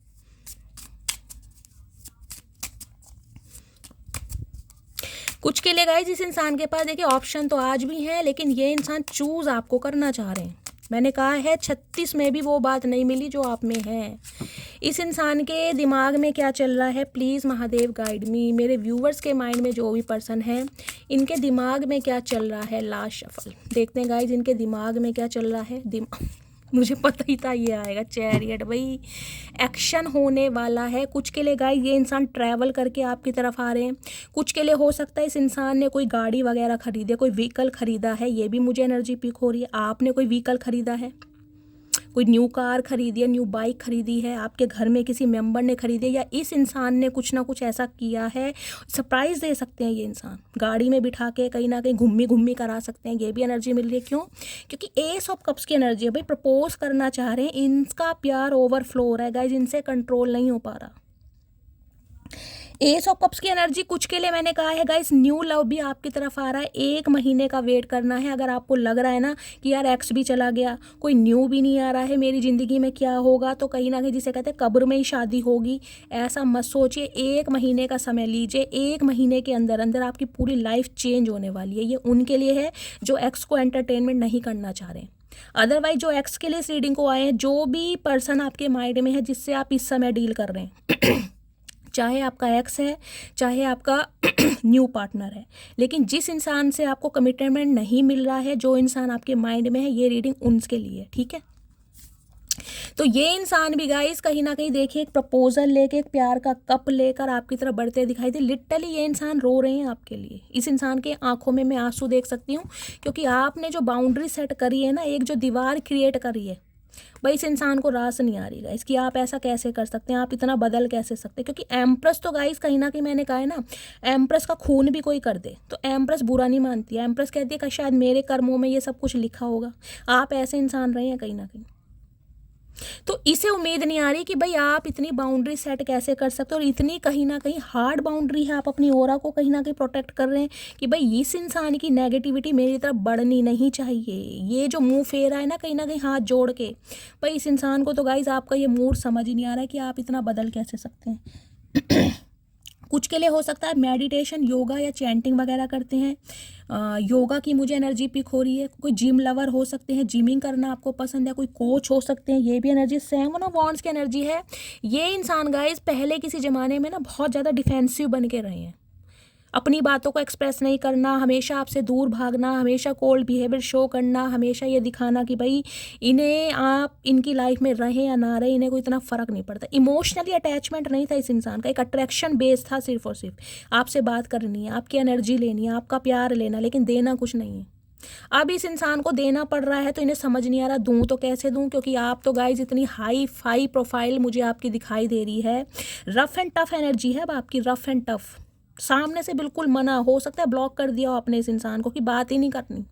Speaker 1: कुछ के लिए गाइस इस इंसान के पास देखिए ऑप्शन तो आज भी हैं, लेकिन ये इंसान चूज आपको करना चाह रहे हैं। मैंने कहा है 36 में भी वो बात नहीं मिली जो आप में है। इस इंसान के दिमाग में क्या चल रहा है, प्लीज़ महादेव गाइड मी। मेरे व्यूवर्स के माइंड में जो भी पर्सन है, इनके दिमाग में क्या चल रहा है। लास्ट शफल देखते हैं गाइज, इनके दिमाग में क्या चल रहा है। मुझे पता ही था ये आएगा, चैरियट भाई, एक्शन होने वाला है। कुछ के लिए गाइस ये इंसान ट्रैवल करके आपकी तरफ आ रहे हैं। कुछ के लिए हो सकता है इस इंसान ने कोई गाड़ी वगैरह खरीदे, कोई व्हीकल खरीदा है, ये भी मुझे एनर्जी पिक हो रही है। आपने कोई व्हीकल खरीदा है, कोई न्यू कार खरीदी है, न्यू बाइक खरीदी है, आपके घर में किसी मेंबर ने खरीदी है, या इस इंसान ने कुछ ना कुछ ऐसा किया है। सरप्राइज़ दे सकते हैं ये इंसान, गाड़ी में बिठा के कहीं ना कहीं घूमी घूमी करा सकते हैं, ये भी एनर्जी मिल रही है। क्यों? क्योंकि एस ऑफ कप्स की एनर्जी है भाई, प्रपोज करना चाह रहे हैं, इनका प्यार ओवरफ्लो हो रहा है गाइज, इनसे कंट्रोल नहीं हो पा रहा। एस ऑफ कप्स की एनर्जी कुछ के लिए मैंने कहा है गाइस, न्यू लव भी आपकी तरफ आ रहा है। 1 महीने का वेट करना है। अगर आपको लग रहा है ना कि यार एक्स भी चला गया, कोई न्यू भी नहीं आ रहा है, मेरी ज़िंदगी में क्या होगा, तो कहीं ना कहीं जिसे कहते हैं कब्र में ही शादी होगी, ऐसा मत सोचिए। 1 महीने का समय लीजिए, 1 महीने के अंदर अंदर आपकी पूरी लाइफ चेंज होने वाली है। ये उनके लिए है जो एक्स को एंटरटेनमेंट नहीं करना चाह रहे हैं। अदरवाइज जो एक्स के लिए इस रीडिंग को आए हैं, जो भी पर्सन आपके माइंड में है जिससे आप इस समय डील कर रहे हैं चाहे आपका एक्स है, चाहे आपका न्यू पार्टनर है, लेकिन जिस इंसान से आपको कमिटमेंट नहीं मिल रहा है, जो इंसान आपके माइंड में है, ये रीडिंग उनके लिए, ठीक है। तो ये इंसान भी गाइस कहीं ना कहीं देखिए एक प्रपोजल लेके, एक प्यार का कप लेकर आपकी तरफ बढ़ते दिखाई दे। लिटरली ये इंसान रो रहे हैं आपके लिए। इस इंसान के आंखों में मैं आंसू देख सकती हूँ, क्योंकि आपने जो बाउंड्री सेट करी है ना, एक जो दीवार क्रिएट करी है भाई, इस इंसान को रास नहीं आ रही गाइस कि आप ऐसा कैसे कर सकते हैं, आप इतना बदल कैसे सकते हैं। क्योंकि एम्प्रेस तो गाइस कहीं ना कहीं मैंने कहा है ना, एम्प्रेस का खून भी कोई कर दे तो एम्प्रेस बुरा नहीं मानती है। एम्प्रेस कहती है कि शायद मेरे कर्मों में ये सब कुछ लिखा होगा। आप ऐसे इंसान रहे हैं कहीं ना कहीं, तो इसे उम्मीद नहीं आ रही कि भाई आप इतनी बाउंड्री सेट कैसे कर सकते हो, और इतनी कहीं ना कहीं हार्ड बाउंड्री है। आप अपनी ओरा को कहीं ना कहीं प्रोटेक्ट कर रहे हैं कि भाई इस इंसान की नेगेटिविटी मेरी तरफ बढ़नी नहीं चाहिए। ये जो मुंह फेरा है ना कहीं ना कहीं हाथ जोड़ के, भाई इस इंसान को तो गाइज आपका ये मूड समझ ही नहीं आ रहा है कि आप इतना बदल कैसे सकते हैं। कुछ के लिए हो सकता है मेडिटेशन, योगा या चैंटिंग वगैरह करते हैं। योगा की मुझे एनर्जी पिक हो रही है। कोई जिम लवर हो सकते हैं, जिमिंग करना आपको पसंद है। कोई कोच हो सकते हैं, ये भी एनर्जी। 7 ऑफ वॉन्ड्स की एनर्जी है। ये इंसान गाइस पहले किसी ज़माने में ना बहुत ज़्यादा डिफेंसिव बन के रहे हैं, अपनी बातों को एक्सप्रेस नहीं करना, हमेशा आपसे दूर भागना, हमेशा कोल्ड बिहेवियर शो करना, हमेशा ये दिखाना कि भाई इन्हें आप इनकी लाइफ में रहें या ना रहें, इन्हें कोई इतना फ़र्क नहीं पड़ता। इमोशनली अटैचमेंट नहीं था इस इंसान का, एक अट्रैक्शन बेस था सिर्फ और सिर्फ। आपसे बात करनी है, आपकी एनर्जी लेनी है, आपका प्यार लेना, लेकिन देना कुछ नहीं है। अब इस इंसान को देना पड़ रहा है तो इन्हें समझ नहीं आ रहा दूं तो कैसे दूं, क्योंकि आप तो गाइज इतनी हाई फाई प्रोफाइल मुझे आपकी दिखाई दे रही है। रफ एंड टफ एनर्जी है अब आपकी, रफ एंड टफ। सामने से बिल्कुल मना, हो सकता है ब्लॉक कर दिया हो आपने इस इंसान को कि बात ही नहीं करनी।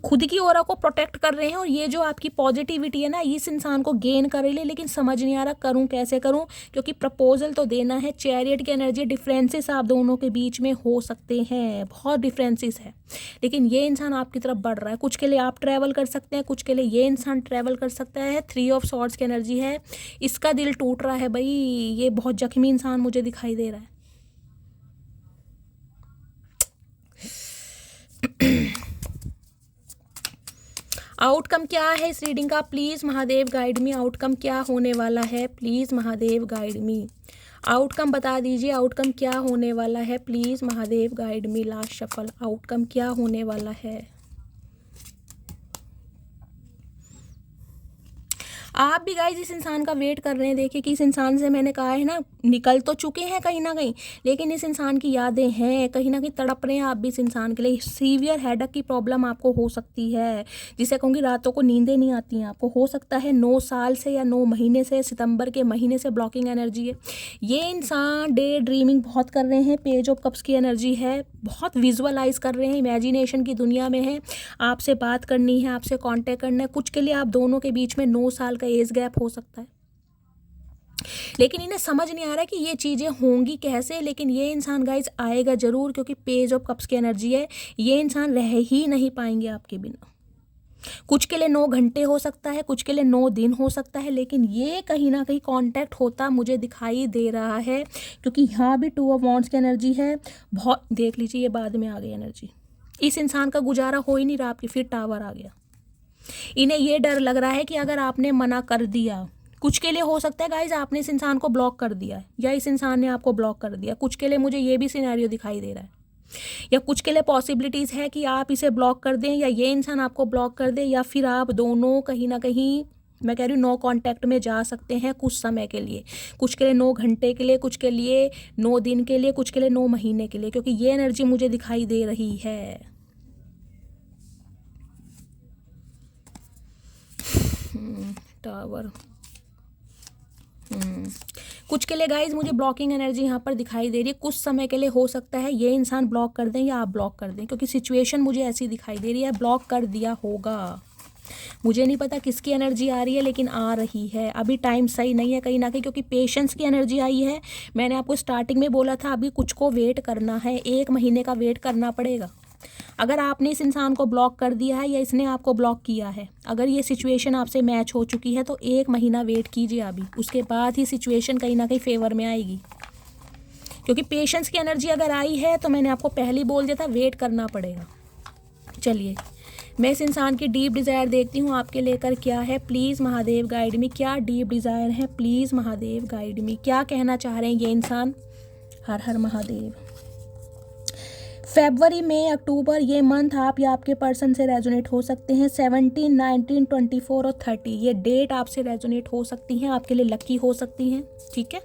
Speaker 1: खुद की ऑरा को प्रोटेक्ट कर रहे हैं और ये जो आपकी पॉजिटिविटी है ना इस इंसान को गेन कर रही है, लेकिन समझ नहीं आ रहा करूं कैसे करूं, क्योंकि प्रपोजल तो देना है। चैरियट की एनर्जी, डिफरेंसेस आप दोनों के बीच में हो सकते हैं, बहुत डिफरेंसेस है, लेकिन ये इंसान आपकी तरफ बढ़ रहा है। कुछ के लिए आप ट्रैवल कर सकते हैं, कुछ के लिए ये इंसान ट्रैवल कर सकता है। 3 ऑफ सॉर्ड्स की एनर्जी है, इसका दिल टूट रहा है भाई, ये बहुत जख्मी इंसान मुझे दिखाई दे रहा है। आउटकम क्या है इस रीडिंग का? Please Mahadev guide me, outcome क्या होने वाला है? Please Mahadev guide me, outcome बता दीजिए, आउटकम क्या होने वाला है? Please Mahadev guide me. Last shuffle, outcome क्या होने वाला है? आप भी गाइज इस इंसान का वेट कर रहे हैं। देखिए कि इस इंसान से मैंने कहा है ना, निकल तो चुके हैं कहीं ना कहीं, लेकिन इस इंसान की यादें हैं, कहीं ना कहीं तड़प रहे हैं आप भी इस इंसान के लिए। सीवियर हेडेक की प्रॉब्लम आपको हो सकती है, जिसे कहूँगी रातों को नींदें नहीं आती हैं आपको। हो सकता है 9 साल से या 9 महीने से, सितंबर के महीने से ब्लॉकिंग एनर्जी है। ये इंसान डे ड्रीमिंग बहुत कर रहे हैं, पेज ऑफ कप्स की एनर्जी है, बहुत विजुअलाइज कर रहे हैं, इमेजिनेशन की दुनिया में है, आपसे बात करनी है, आपसे कांटेक्ट करना है। कुछ के लिए आप दोनों के बीच में 9 साल का एज गैप हो सकता है, लेकिन इन्हें समझ नहीं आ रहा कि ये चीज़ें होंगी कैसे। लेकिन ये इंसान गाइज आएगा ज़रूर, क्योंकि पेज ऑफ कप्स की एनर्जी है, ये इंसान रह ही नहीं पाएंगे आपके बिना। कुछ के लिए 9 घंटे हो सकता है, कुछ के लिए 9 दिन हो सकता है, लेकिन ये कहीं ना कहीं कांटेक्ट होता मुझे दिखाई दे रहा है, क्योंकि यहाँ भी 2 ऑफ वॉन्ड्स की एनर्जी है। बहुत देख लीजिए, ये बाद में आ गई एनर्जी। इस इंसान का गुजारा हो ही नहीं रहा आपकी, फिर टावर आ गया। इन्हें ये डर लग रहा है कि अगर आपने मना कर दिया, कुछ के लिए हो सकता है गाइज आपने इस इंसान को ब्लॉक कर दिया है, या इस इंसान ने आपको ब्लॉक कर दिया। कुछ के लिए मुझे ये भी सिनेरियो दिखाई दे रहा है, या कुछ के लिए पॉसिबिलिटीज़ है कि आप इसे ब्लॉक कर दें, या ये इंसान आपको ब्लॉक कर दे, या फिर आप दोनों कहीं ना कहीं, मैं कह रही हूँ, नो कांटेक्ट में जा सकते हैं कुछ समय के लिए। कुछ के लिए 9 घंटे के लिए, कुछ के लिए 9 दिन के लिए, कुछ के लिए 9 महीने के लिए, क्योंकि ये एनर्जी मुझे दिखाई दे रही है। टावर, कुछ के लिए गाइज मुझे ब्लॉकिंग एनर्जी यहाँ पर दिखाई दे रही है। कुछ समय के लिए हो सकता है ये इंसान ब्लॉक कर दें या आप ब्लॉक कर दें, क्योंकि सिचुएशन मुझे ऐसी दिखाई दे रही है, ब्लॉक कर दिया होगा। मुझे नहीं पता किसकी एनर्जी आ रही है, लेकिन आ रही है। अभी टाइम सही नहीं है कहीं ना कहीं, क्योंकि पेशेंस की एनर्जी आई है। मैंने आपको स्टार्टिंग में बोला था अभी कुछ को वेट करना है, 1 महीने का वेट करना पड़ेगा। अगर आपने इस इंसान को ब्लॉक कर दिया है या इसने आपको ब्लॉक किया है, अगर ये सिचुएशन आपसे मैच हो चुकी है तो 1 महीना वेट कीजिए अभी, उसके बाद ही सिचुएशन कहीं ना कहीं फेवर में आएगी। क्योंकि पेशेंस की एनर्जी अगर आई है तो मैंने आपको पहले ही बोल दिया था, वेट करना पड़ेगा। चलिए, मैं इस इंसान की डीप डिज़ायर देखती हूँ आपके लेकर क्या है। प्लीज़ महादेव गाइड मी, क्या डीप डिज़ायर है? प्लीज़ महादेव गाइड मी, क्या कहना चाह रहे हैं ये इंसान? हर हर महादेव। फरवरी, मई, अक्टूबर, ये मंथ आप या आपके पर्सन से रेजोनेट हो सकते हैं। 17, 19, 24 और 30 ये डेट आपसे रेजोनेट हो सकती हैं, आपके लिए लकी हो सकती हैं। ठीक है,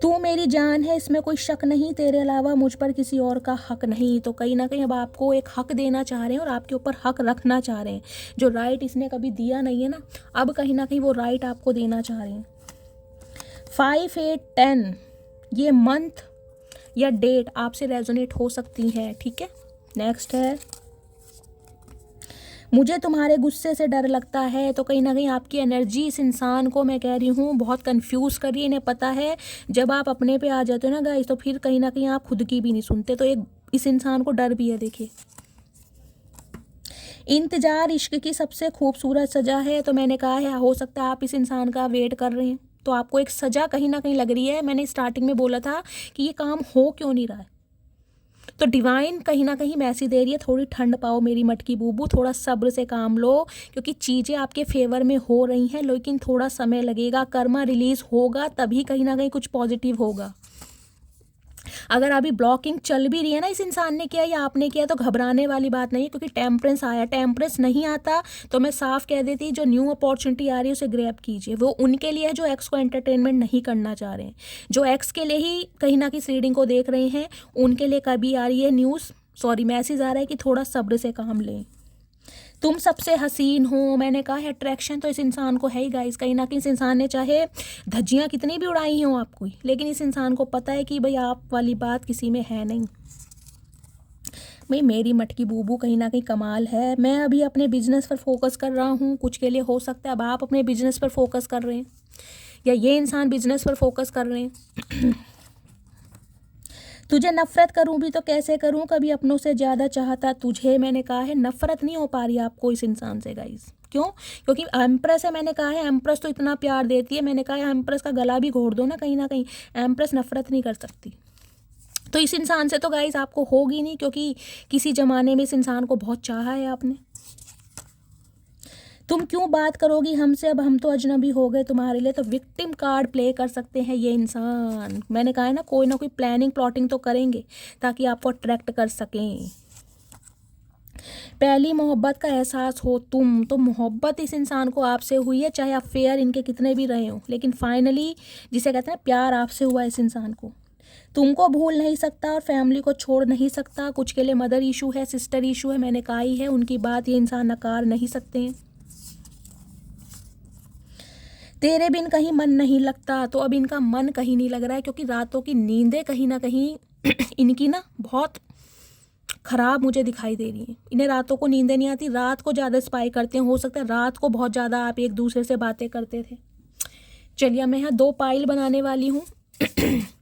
Speaker 1: तू मेरी जान है, इसमें कोई शक नहीं, तेरे अलावा मुझ पर किसी और का हक नहीं। तो कहीं ना कहीं अब आपको एक हक देना चाह रहे हैं और आपके ऊपर हक रखना चाह रहे हैं। जो राइट इसने कभी दिया नहीं है ना, अब कहीं ना कहीं वो राइट आपको देना चाह रहे हैं। 5, 8, 10 ये मंथ या डेट आपसे रेजोनेट हो सकती है। ठीक है, नेक्स्ट है, मुझे तुम्हारे गुस्से से डर लगता है। तो कहीं ना कहीं आपकी एनर्जी इस इंसान को, मैं कह रही हूँ, बहुत कंफ्यूज कर रही है। इन्हें पता है जब आप अपने पे आ जाते हो ना गाइस, तो फिर कहीं ना कहीं आप खुद की भी नहीं सुनते। तो एक इस इंसान को डर भी है। देखिए, इंतजार इश्क की सबसे खूबसूरत सजा है। तो मैंने कहा है हो सकता है आप इस इंसान का वेट कर रहे हैं, तो आपको एक सजा कहीं ना कहीं लग रही है। मैंने स्टार्टिंग में बोला था कि ये काम हो क्यों नहीं रहा है, तो डिवाइन कहीं ना कहीं मैसेज दे रही है, थोड़ी ठंड पाओ मेरी मटकी बूबू, थोड़ा सब्र से काम लो, क्योंकि चीज़ें आपके फेवर में हो रही हैं, लेकिन थोड़ा समय लगेगा। कर्मा रिलीज होगा तभी कहीं ना कहीं कुछ पॉजिटिव होगा। अगर अभी ब्लॉकिंग चल भी रही है ना, इस इंसान ने किया या आपने किया, तो घबराने वाली बात नहीं है, क्योंकि टेम्परेंस आया। टेम्परेंस नहीं आता तो मैं साफ कह देती, जो न्यू अपॉर्चुनिटी आ रही है उसे ग्रैब कीजिए। वो उनके लिए है जो एक्स को एंटरटेनमेंट नहीं करना चाह रहे हैं, जो एक्स के लिए ही कहीं ना कहीं रीडिंग को देख रहे हैं, उनके लिए कभी आ रही है न्यूज़, मैसेज आ रहा है कि थोड़ा सब्र से काम लें। तुम सबसे हसीन हो, मैंने कहा है अट्रैक्शन तो इस इंसान को है ही गाइस। कहीं ना कहीं इस इंसान ने चाहे धज्जियाँ कितनी भी उड़ाई हों आपको, लेकिन इस इंसान को पता है कि भाई आप वाली बात किसी में है नहीं। भाई मेरी मटकी बूबू कहीं ना कहीं कमाल है। मैं अभी अपने बिजनेस पर फोकस कर रहा हूँ, कुछ के लिए हो सकता है अब आप अपने बिजनेस पर फोकस कर रहे हैं या ये इंसान बिजनेस पर फोकस कर रहे हैं। तुझे नफरत करूं भी तो कैसे करूं, कभी अपनों से ज़्यादा चाहता तुझे। मैंने कहा है नफरत नहीं हो पा रही आपको इस इंसान से गाइस। क्यों? क्योंकि एम्प्रेस है। मैंने कहा है एम्प्रेस तो इतना प्यार देती है, मैंने कहा है एम्प्रेस का गला भी घोट दो ना, कहीं ना कहीं एम्प्रेस नफरत नहीं कर सकती। तो इस इंसान से तो गाइस आपको होगी नहीं, क्योंकि किसी ज़माने में इस इंसान को बहुत चाहा है आपने। तुम क्यों बात करोगी हमसे, अब हम तो अजनबी हो गए तुम्हारे लिए। तो विक्टिम कार्ड प्ले कर सकते हैं ये इंसान। मैंने कहा है ना कोई प्लानिंग प्लॉटिंग तो करेंगे ताकि आपको अट्रैक्ट कर सकें। पहली मोहब्बत का एहसास हो तुम, तो मोहब्बत इस इंसान को आपसे हुई है, चाहे अफेयर इनके कितने भी रहे हो, लेकिन फाइनली जिसे कहते हैं प्यार आपसे हुआ इस इंसान को। तुमको भूल नहीं सकता और फैमिली को छोड़ नहीं सकता। कुछ के लिए मदर इशू है, सिस्टर इशू है, मैंने कहा ही है, उनकी बात ये इंसान नकार नहीं सकते हैं। तेरे बिन कहीं मन नहीं लगता, तो अब इनका मन कहीं नहीं लग रहा है, क्योंकि रातों की नींदें कहीं ना कहीं इनकी ना बहुत ख़राब मुझे दिखाई दे रही हैं। इन्हें रातों को नींदें नहीं आती, रात को ज़्यादा स्पाई करते हैं। हो सकता है रात को बहुत ज़्यादा आप एक दूसरे से बातें करते थे। चलिए मैं यहाँ 2 पाइल बनाने वाली हूँ।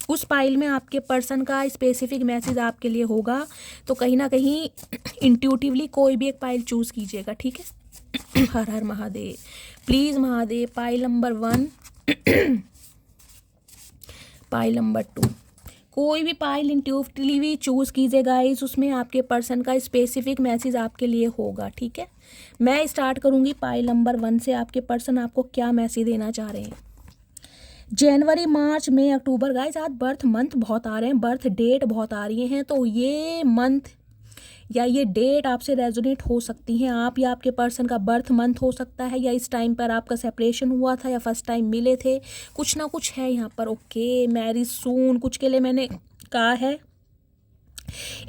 Speaker 1: उस पाइल में आपके पर्सन का स्पेसिफिक मैसेज आपके लिए होगा, तो कहीं ना कहीं इंट्यूटिवली कोई भी एक पाइल चूज़ कीजिएगा, ठीक है। Har Har Mahadev, please Mahadev. Pile number 1, pile number 2, कोई भी पाइल इंट्यूटिवली चूज़ कीजिए गाइस, उसमें आपके पर्सन का स्पेसिफिक मैसेज आपके लिए होगा, ठीक है। मैं स्टार्ट करूँगी पाइल नंबर 1 से। आपके पर्सन आपको क्या मैसेज देना चाह रहे हैं। जनवरी, मार्च, मई, अक्टूबर गाइस, आज बर्थ मंथ बहुत आ रहे हैं, बर्थ डेट बहुत आ रही हैं, तो ये मंथ या ये डेट आपसे रेजोनेट हो सकती हैं। आप या आपके पर्सन का बर्थ मंथ हो सकता है, या इस टाइम पर आपका सेपरेशन हुआ था या फर्स्ट टाइम मिले थे, कुछ ना कुछ है यहाँ पर। ओके, मैरिज सून, कुछ के लिए मैंने कहा है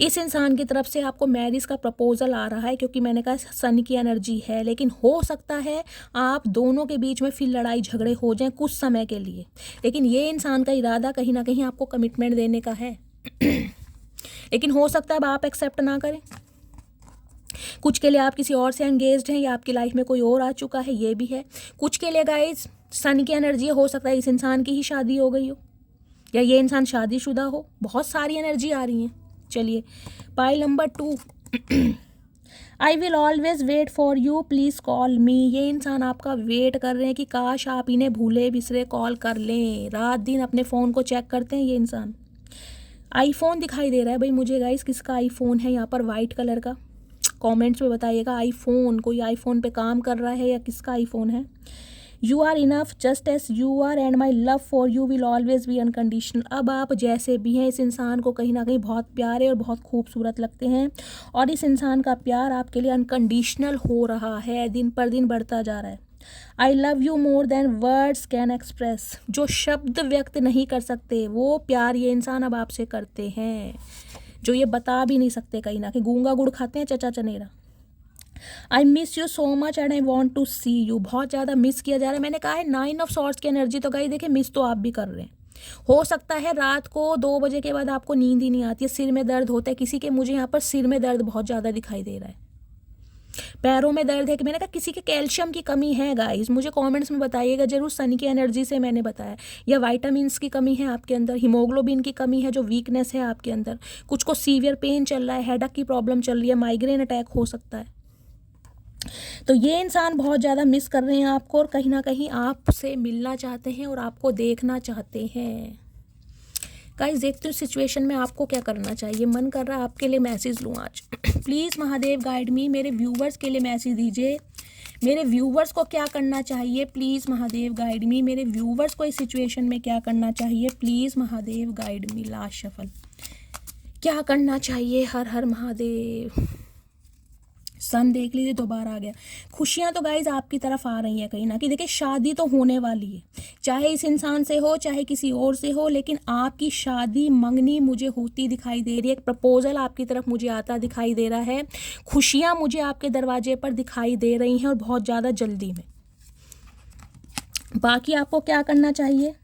Speaker 1: इस इंसान की तरफ से आपको मैरिज का प्रपोजल आ रहा है, क्योंकि मैंने कहा सन की एनर्जी है, लेकिन हो सकता है आप दोनों के बीच में फिर लड़ाई झगड़े हो जाएं कुछ समय के लिए, लेकिन ये इंसान का इरादा कहीं ना कहीं आपको कमिटमेंट देने का है। लेकिन हो सकता है अब आप एक्सेप्ट ना करें। कुछ के लिए आप किसी और से एंगेज्ड हैं या आपकी लाइफ में कोई और आ चुका है, ये भी है। कुछ के लिए गाइस सन की एनर्जी हो सकता है इस इंसान की ही शादी हो गई हो या ये इंसान शादीशुदा हो। बहुत सारी एनर्जी आ रही हैं। चलिए pile number 2, I will always wait for you, please call me. ये इंसान आपका वेट कर रहे हैं कि काश आप इन्हें भूले बिसरे कॉल कर लें। रात दिन अपने फ़ोन को चेक करते हैं ये इंसान। आईफोन दिखाई दे रहा है भाई मुझे गाइस, किसका आईफोन है यहाँ पर वाइट कलर का, कमेंट्स में बताइएगा। आईफोन, कोई आईफोन पे काम कर रहा है या किसका आईफोन है। You are enough just as you are and my love for you will always be unconditional. अब आप जैसे भी हैं इस इंसान को कहीं ना कहीं बहुत प्यारे और बहुत खूबसूरत लगते हैं, और इस इंसान का प्यार आपके लिए अनकंडीशनल हो रहा है, दिन पर दिन बढ़ता जा रहा है। I love you more than words can express. जो शब्द व्यक्त नहीं कर सकते वो प्यार ये इंसान अब आपसे करते हैं, जो ये बता भी नहीं सकते। कहीं ना कहीं गूंगा गुड़ खाते हैं चचा चनेरा। I miss you so much and I want to see you. बहुत ज़्यादा मिस किया जा रहा है। मैंने कहा है 9 ऑफ सॉर्ट्स की एनर्जी, तो गाइस देखिए मिस तो आप भी कर रहे हैं। हो सकता है रात को 2 बजे के बाद आपको नींद ही नहीं आती है, सिर में दर्द होता है किसी के। मुझे यहाँ पर सिर में दर्द बहुत ज़्यादा दिखाई दे रहा है, पैरों में दर्द है। कि मैंने कहा किसी के कैल्शियम की कमी है गाइस, मुझे कमेंट्स में बताइएगा जरूर। सन की एनर्जी से मैंने बताया, या विटामिन्स की कमी है आपके अंदर, हीमोग्लोबिन की कमी है, जो वीकनेस है आपके अंदर। कुछ को सीवियर पेन चल रहा है, हेडेक की प्रॉब्लम चल रही है, माइग्रेन अटैक हो सकता है। तो ये इंसान बहुत ज़्यादा मिस कर रहे हैं आपको, और कहीं ना कहीं आपसे मिलना चाहते हैं और आपको देखना चाहते हैं। गाइस देखते हो सिचुएशन में आपको क्या करना चाहिए। मन कर रहा है आपके लिए मैसेज लूँ आज। प्लीज़ महादेव गाइड मी, मेरे व्यूवर्स के लिए मैसेज दीजिए। मेरे व्यूवर्स को क्या करना चाहिए, प्लीज़ महादेव गाइड मी। मेरे व्यूवर्स को इस सिचुएशन में क्या करना चाहिए, please Mahadev guide me. Last shuffle, क्या करना चाहिए। हर हर महादेव। सन देख लीजिए दोबारा आ गया। खुशियाँ तो गाइज आपकी तरफ आ रही हैं कहीं ना कहीं। देखिए शादी तो होने वाली है, चाहे इस इंसान से हो चाहे किसी और से हो, लेकिन आपकी शादी मंगनी मुझे होती दिखाई दे रही है। प्रपोजल आपकी तरफ मुझे आता दिखाई दे रहा है। खुशियाँ मुझे आपके दरवाजे पर दिखाई दे रही हैं और बहुत ज़्यादा जल्दी में। बाकी आपको क्या करना चाहिए,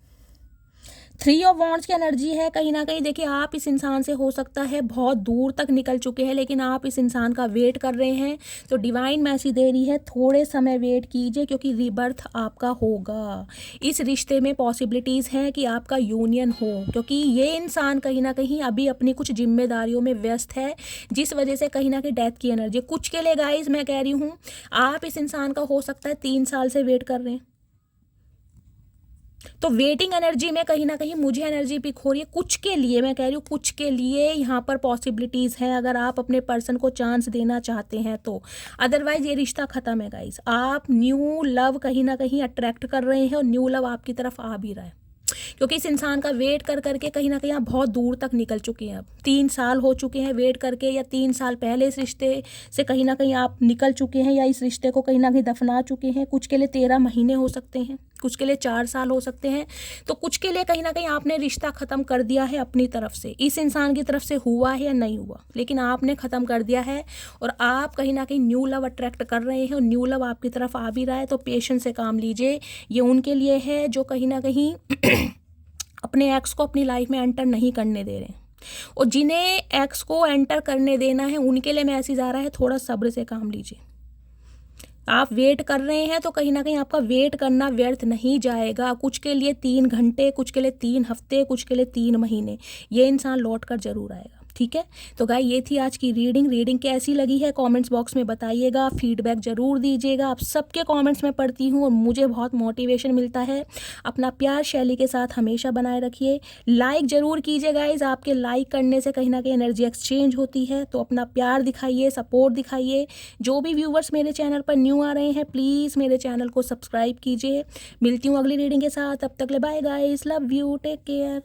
Speaker 1: 3 ऑफ वॉन्ड्स की एनर्जी है कहीं ना कहीं। देखिए आप इस इंसान से हो सकता है बहुत दूर तक निकल चुके हैं, लेकिन आप इस इंसान का वेट कर रहे हैं। तो डिवाइन मैसेज दे रही है थोड़े समय वेट कीजिए, क्योंकि रीबर्थ आपका होगा। इस रिश्ते में पॉसिबिलिटीज़ हैं कि आपका यूनियन हो, क्योंकि ये इंसान कहीं ना कहीं अभी अपनी कुछ जिम्मेदारियों में व्यस्त है, जिस वजह से कहीं ना कहीं डेथ की एनर्जी कुछ के लिए गाइज मैं कह रही हूँ। आप इस इंसान का हो सकता है 3 साल से वेट कर रहे हैं, तो वेटिंग एनर्जी में कहीं ना कहीं मुझे एनर्जी पिक हो रही है। कुछ के लिए मैं कह रही हूँ, कुछ के लिए यहाँ पर पॉसिबिलिटीज़ है, अगर आप अपने पर्सन को चांस देना चाहते हैं तो। अदरवाइज ये रिश्ता ख़त्म है गाइस। आप न्यू लव कहीं ना कहीं अट्रैक्ट कर रहे हैं और न्यू लव आपकी तरफ आ भी रहा है, क्योंकि इस इंसान का वेट कर करके कहीं ना कहीं आप बहुत दूर तक निकल चुके हैं। अब 3 साल हो चुके हैं वेट करके, या 3 साल पहले इस रिश्ते से कहीं ना कहीं आप निकल चुके हैं, या इस रिश्ते को कहीं ना कहीं दफना चुके हैं। कुछ के लिए 13 महीने हो सकते हैं, कुछ के लिए 4 साल हो सकते हैं। तो कुछ के लिए कहीं ना कहीं आपने रिश्ता ख़त्म कर दिया है अपनी तरफ से। इस इंसान की तरफ से हुआ है या नहीं हुआ, लेकिन आपने ख़त्म कर दिया है और आप कहीं ना कहीं न्यू लव अट्रैक्ट कर रहे हैं और न्यू लव आपकी तरफ आ भी रहा है। तो पेशेंस से काम लीजिए। ये उनके लिए है जो कहीं ना कहीं अपने एक्स को अपनी लाइफ में एंटर नहीं करने दे रहे हैं, और जिन्हें एक्स को एंटर करने देना है उनके लिए मैसेज आ रहा है थोड़ा सब्र से काम लीजिए। आप वेट कर रहे हैं तो कहीं ना कहीं आपका वेट करना व्यर्थ नहीं जाएगा। कुछ के लिए 3 घंटे, कुछ के लिए 3 हफ्ते, कुछ के लिए 3 महीने, ये इंसान लौट कर जरूर आएगा। ठीक है, तो गाय ये थी आज की रीडिंग कैसी लगी है कमेंट्स बॉक्स में बताइएगा, फीडबैक ज़रूर दीजिएगा। आप सबके कमेंट्स में पढ़ती हूँ और मुझे बहुत मोटिवेशन मिलता है। अपना प्यार शैली के साथ हमेशा बनाए रखिए। लाइक ज़रूर कीजिए गाइज, आपके लाइक करने से कहीं ना कहीं एनर्जी एक्सचेंज होती है। तो अपना प्यार दिखाइए, सपोर्ट दिखाइए। जो भी व्यूवर्स मेरे चैनल पर न्यू आ रहे हैं प्लीज़ मेरे चैनल को सब्सक्राइब कीजिए। मिलती हूँ अगली रीडिंग के साथ, तब तक ले bye guys, love you, take care.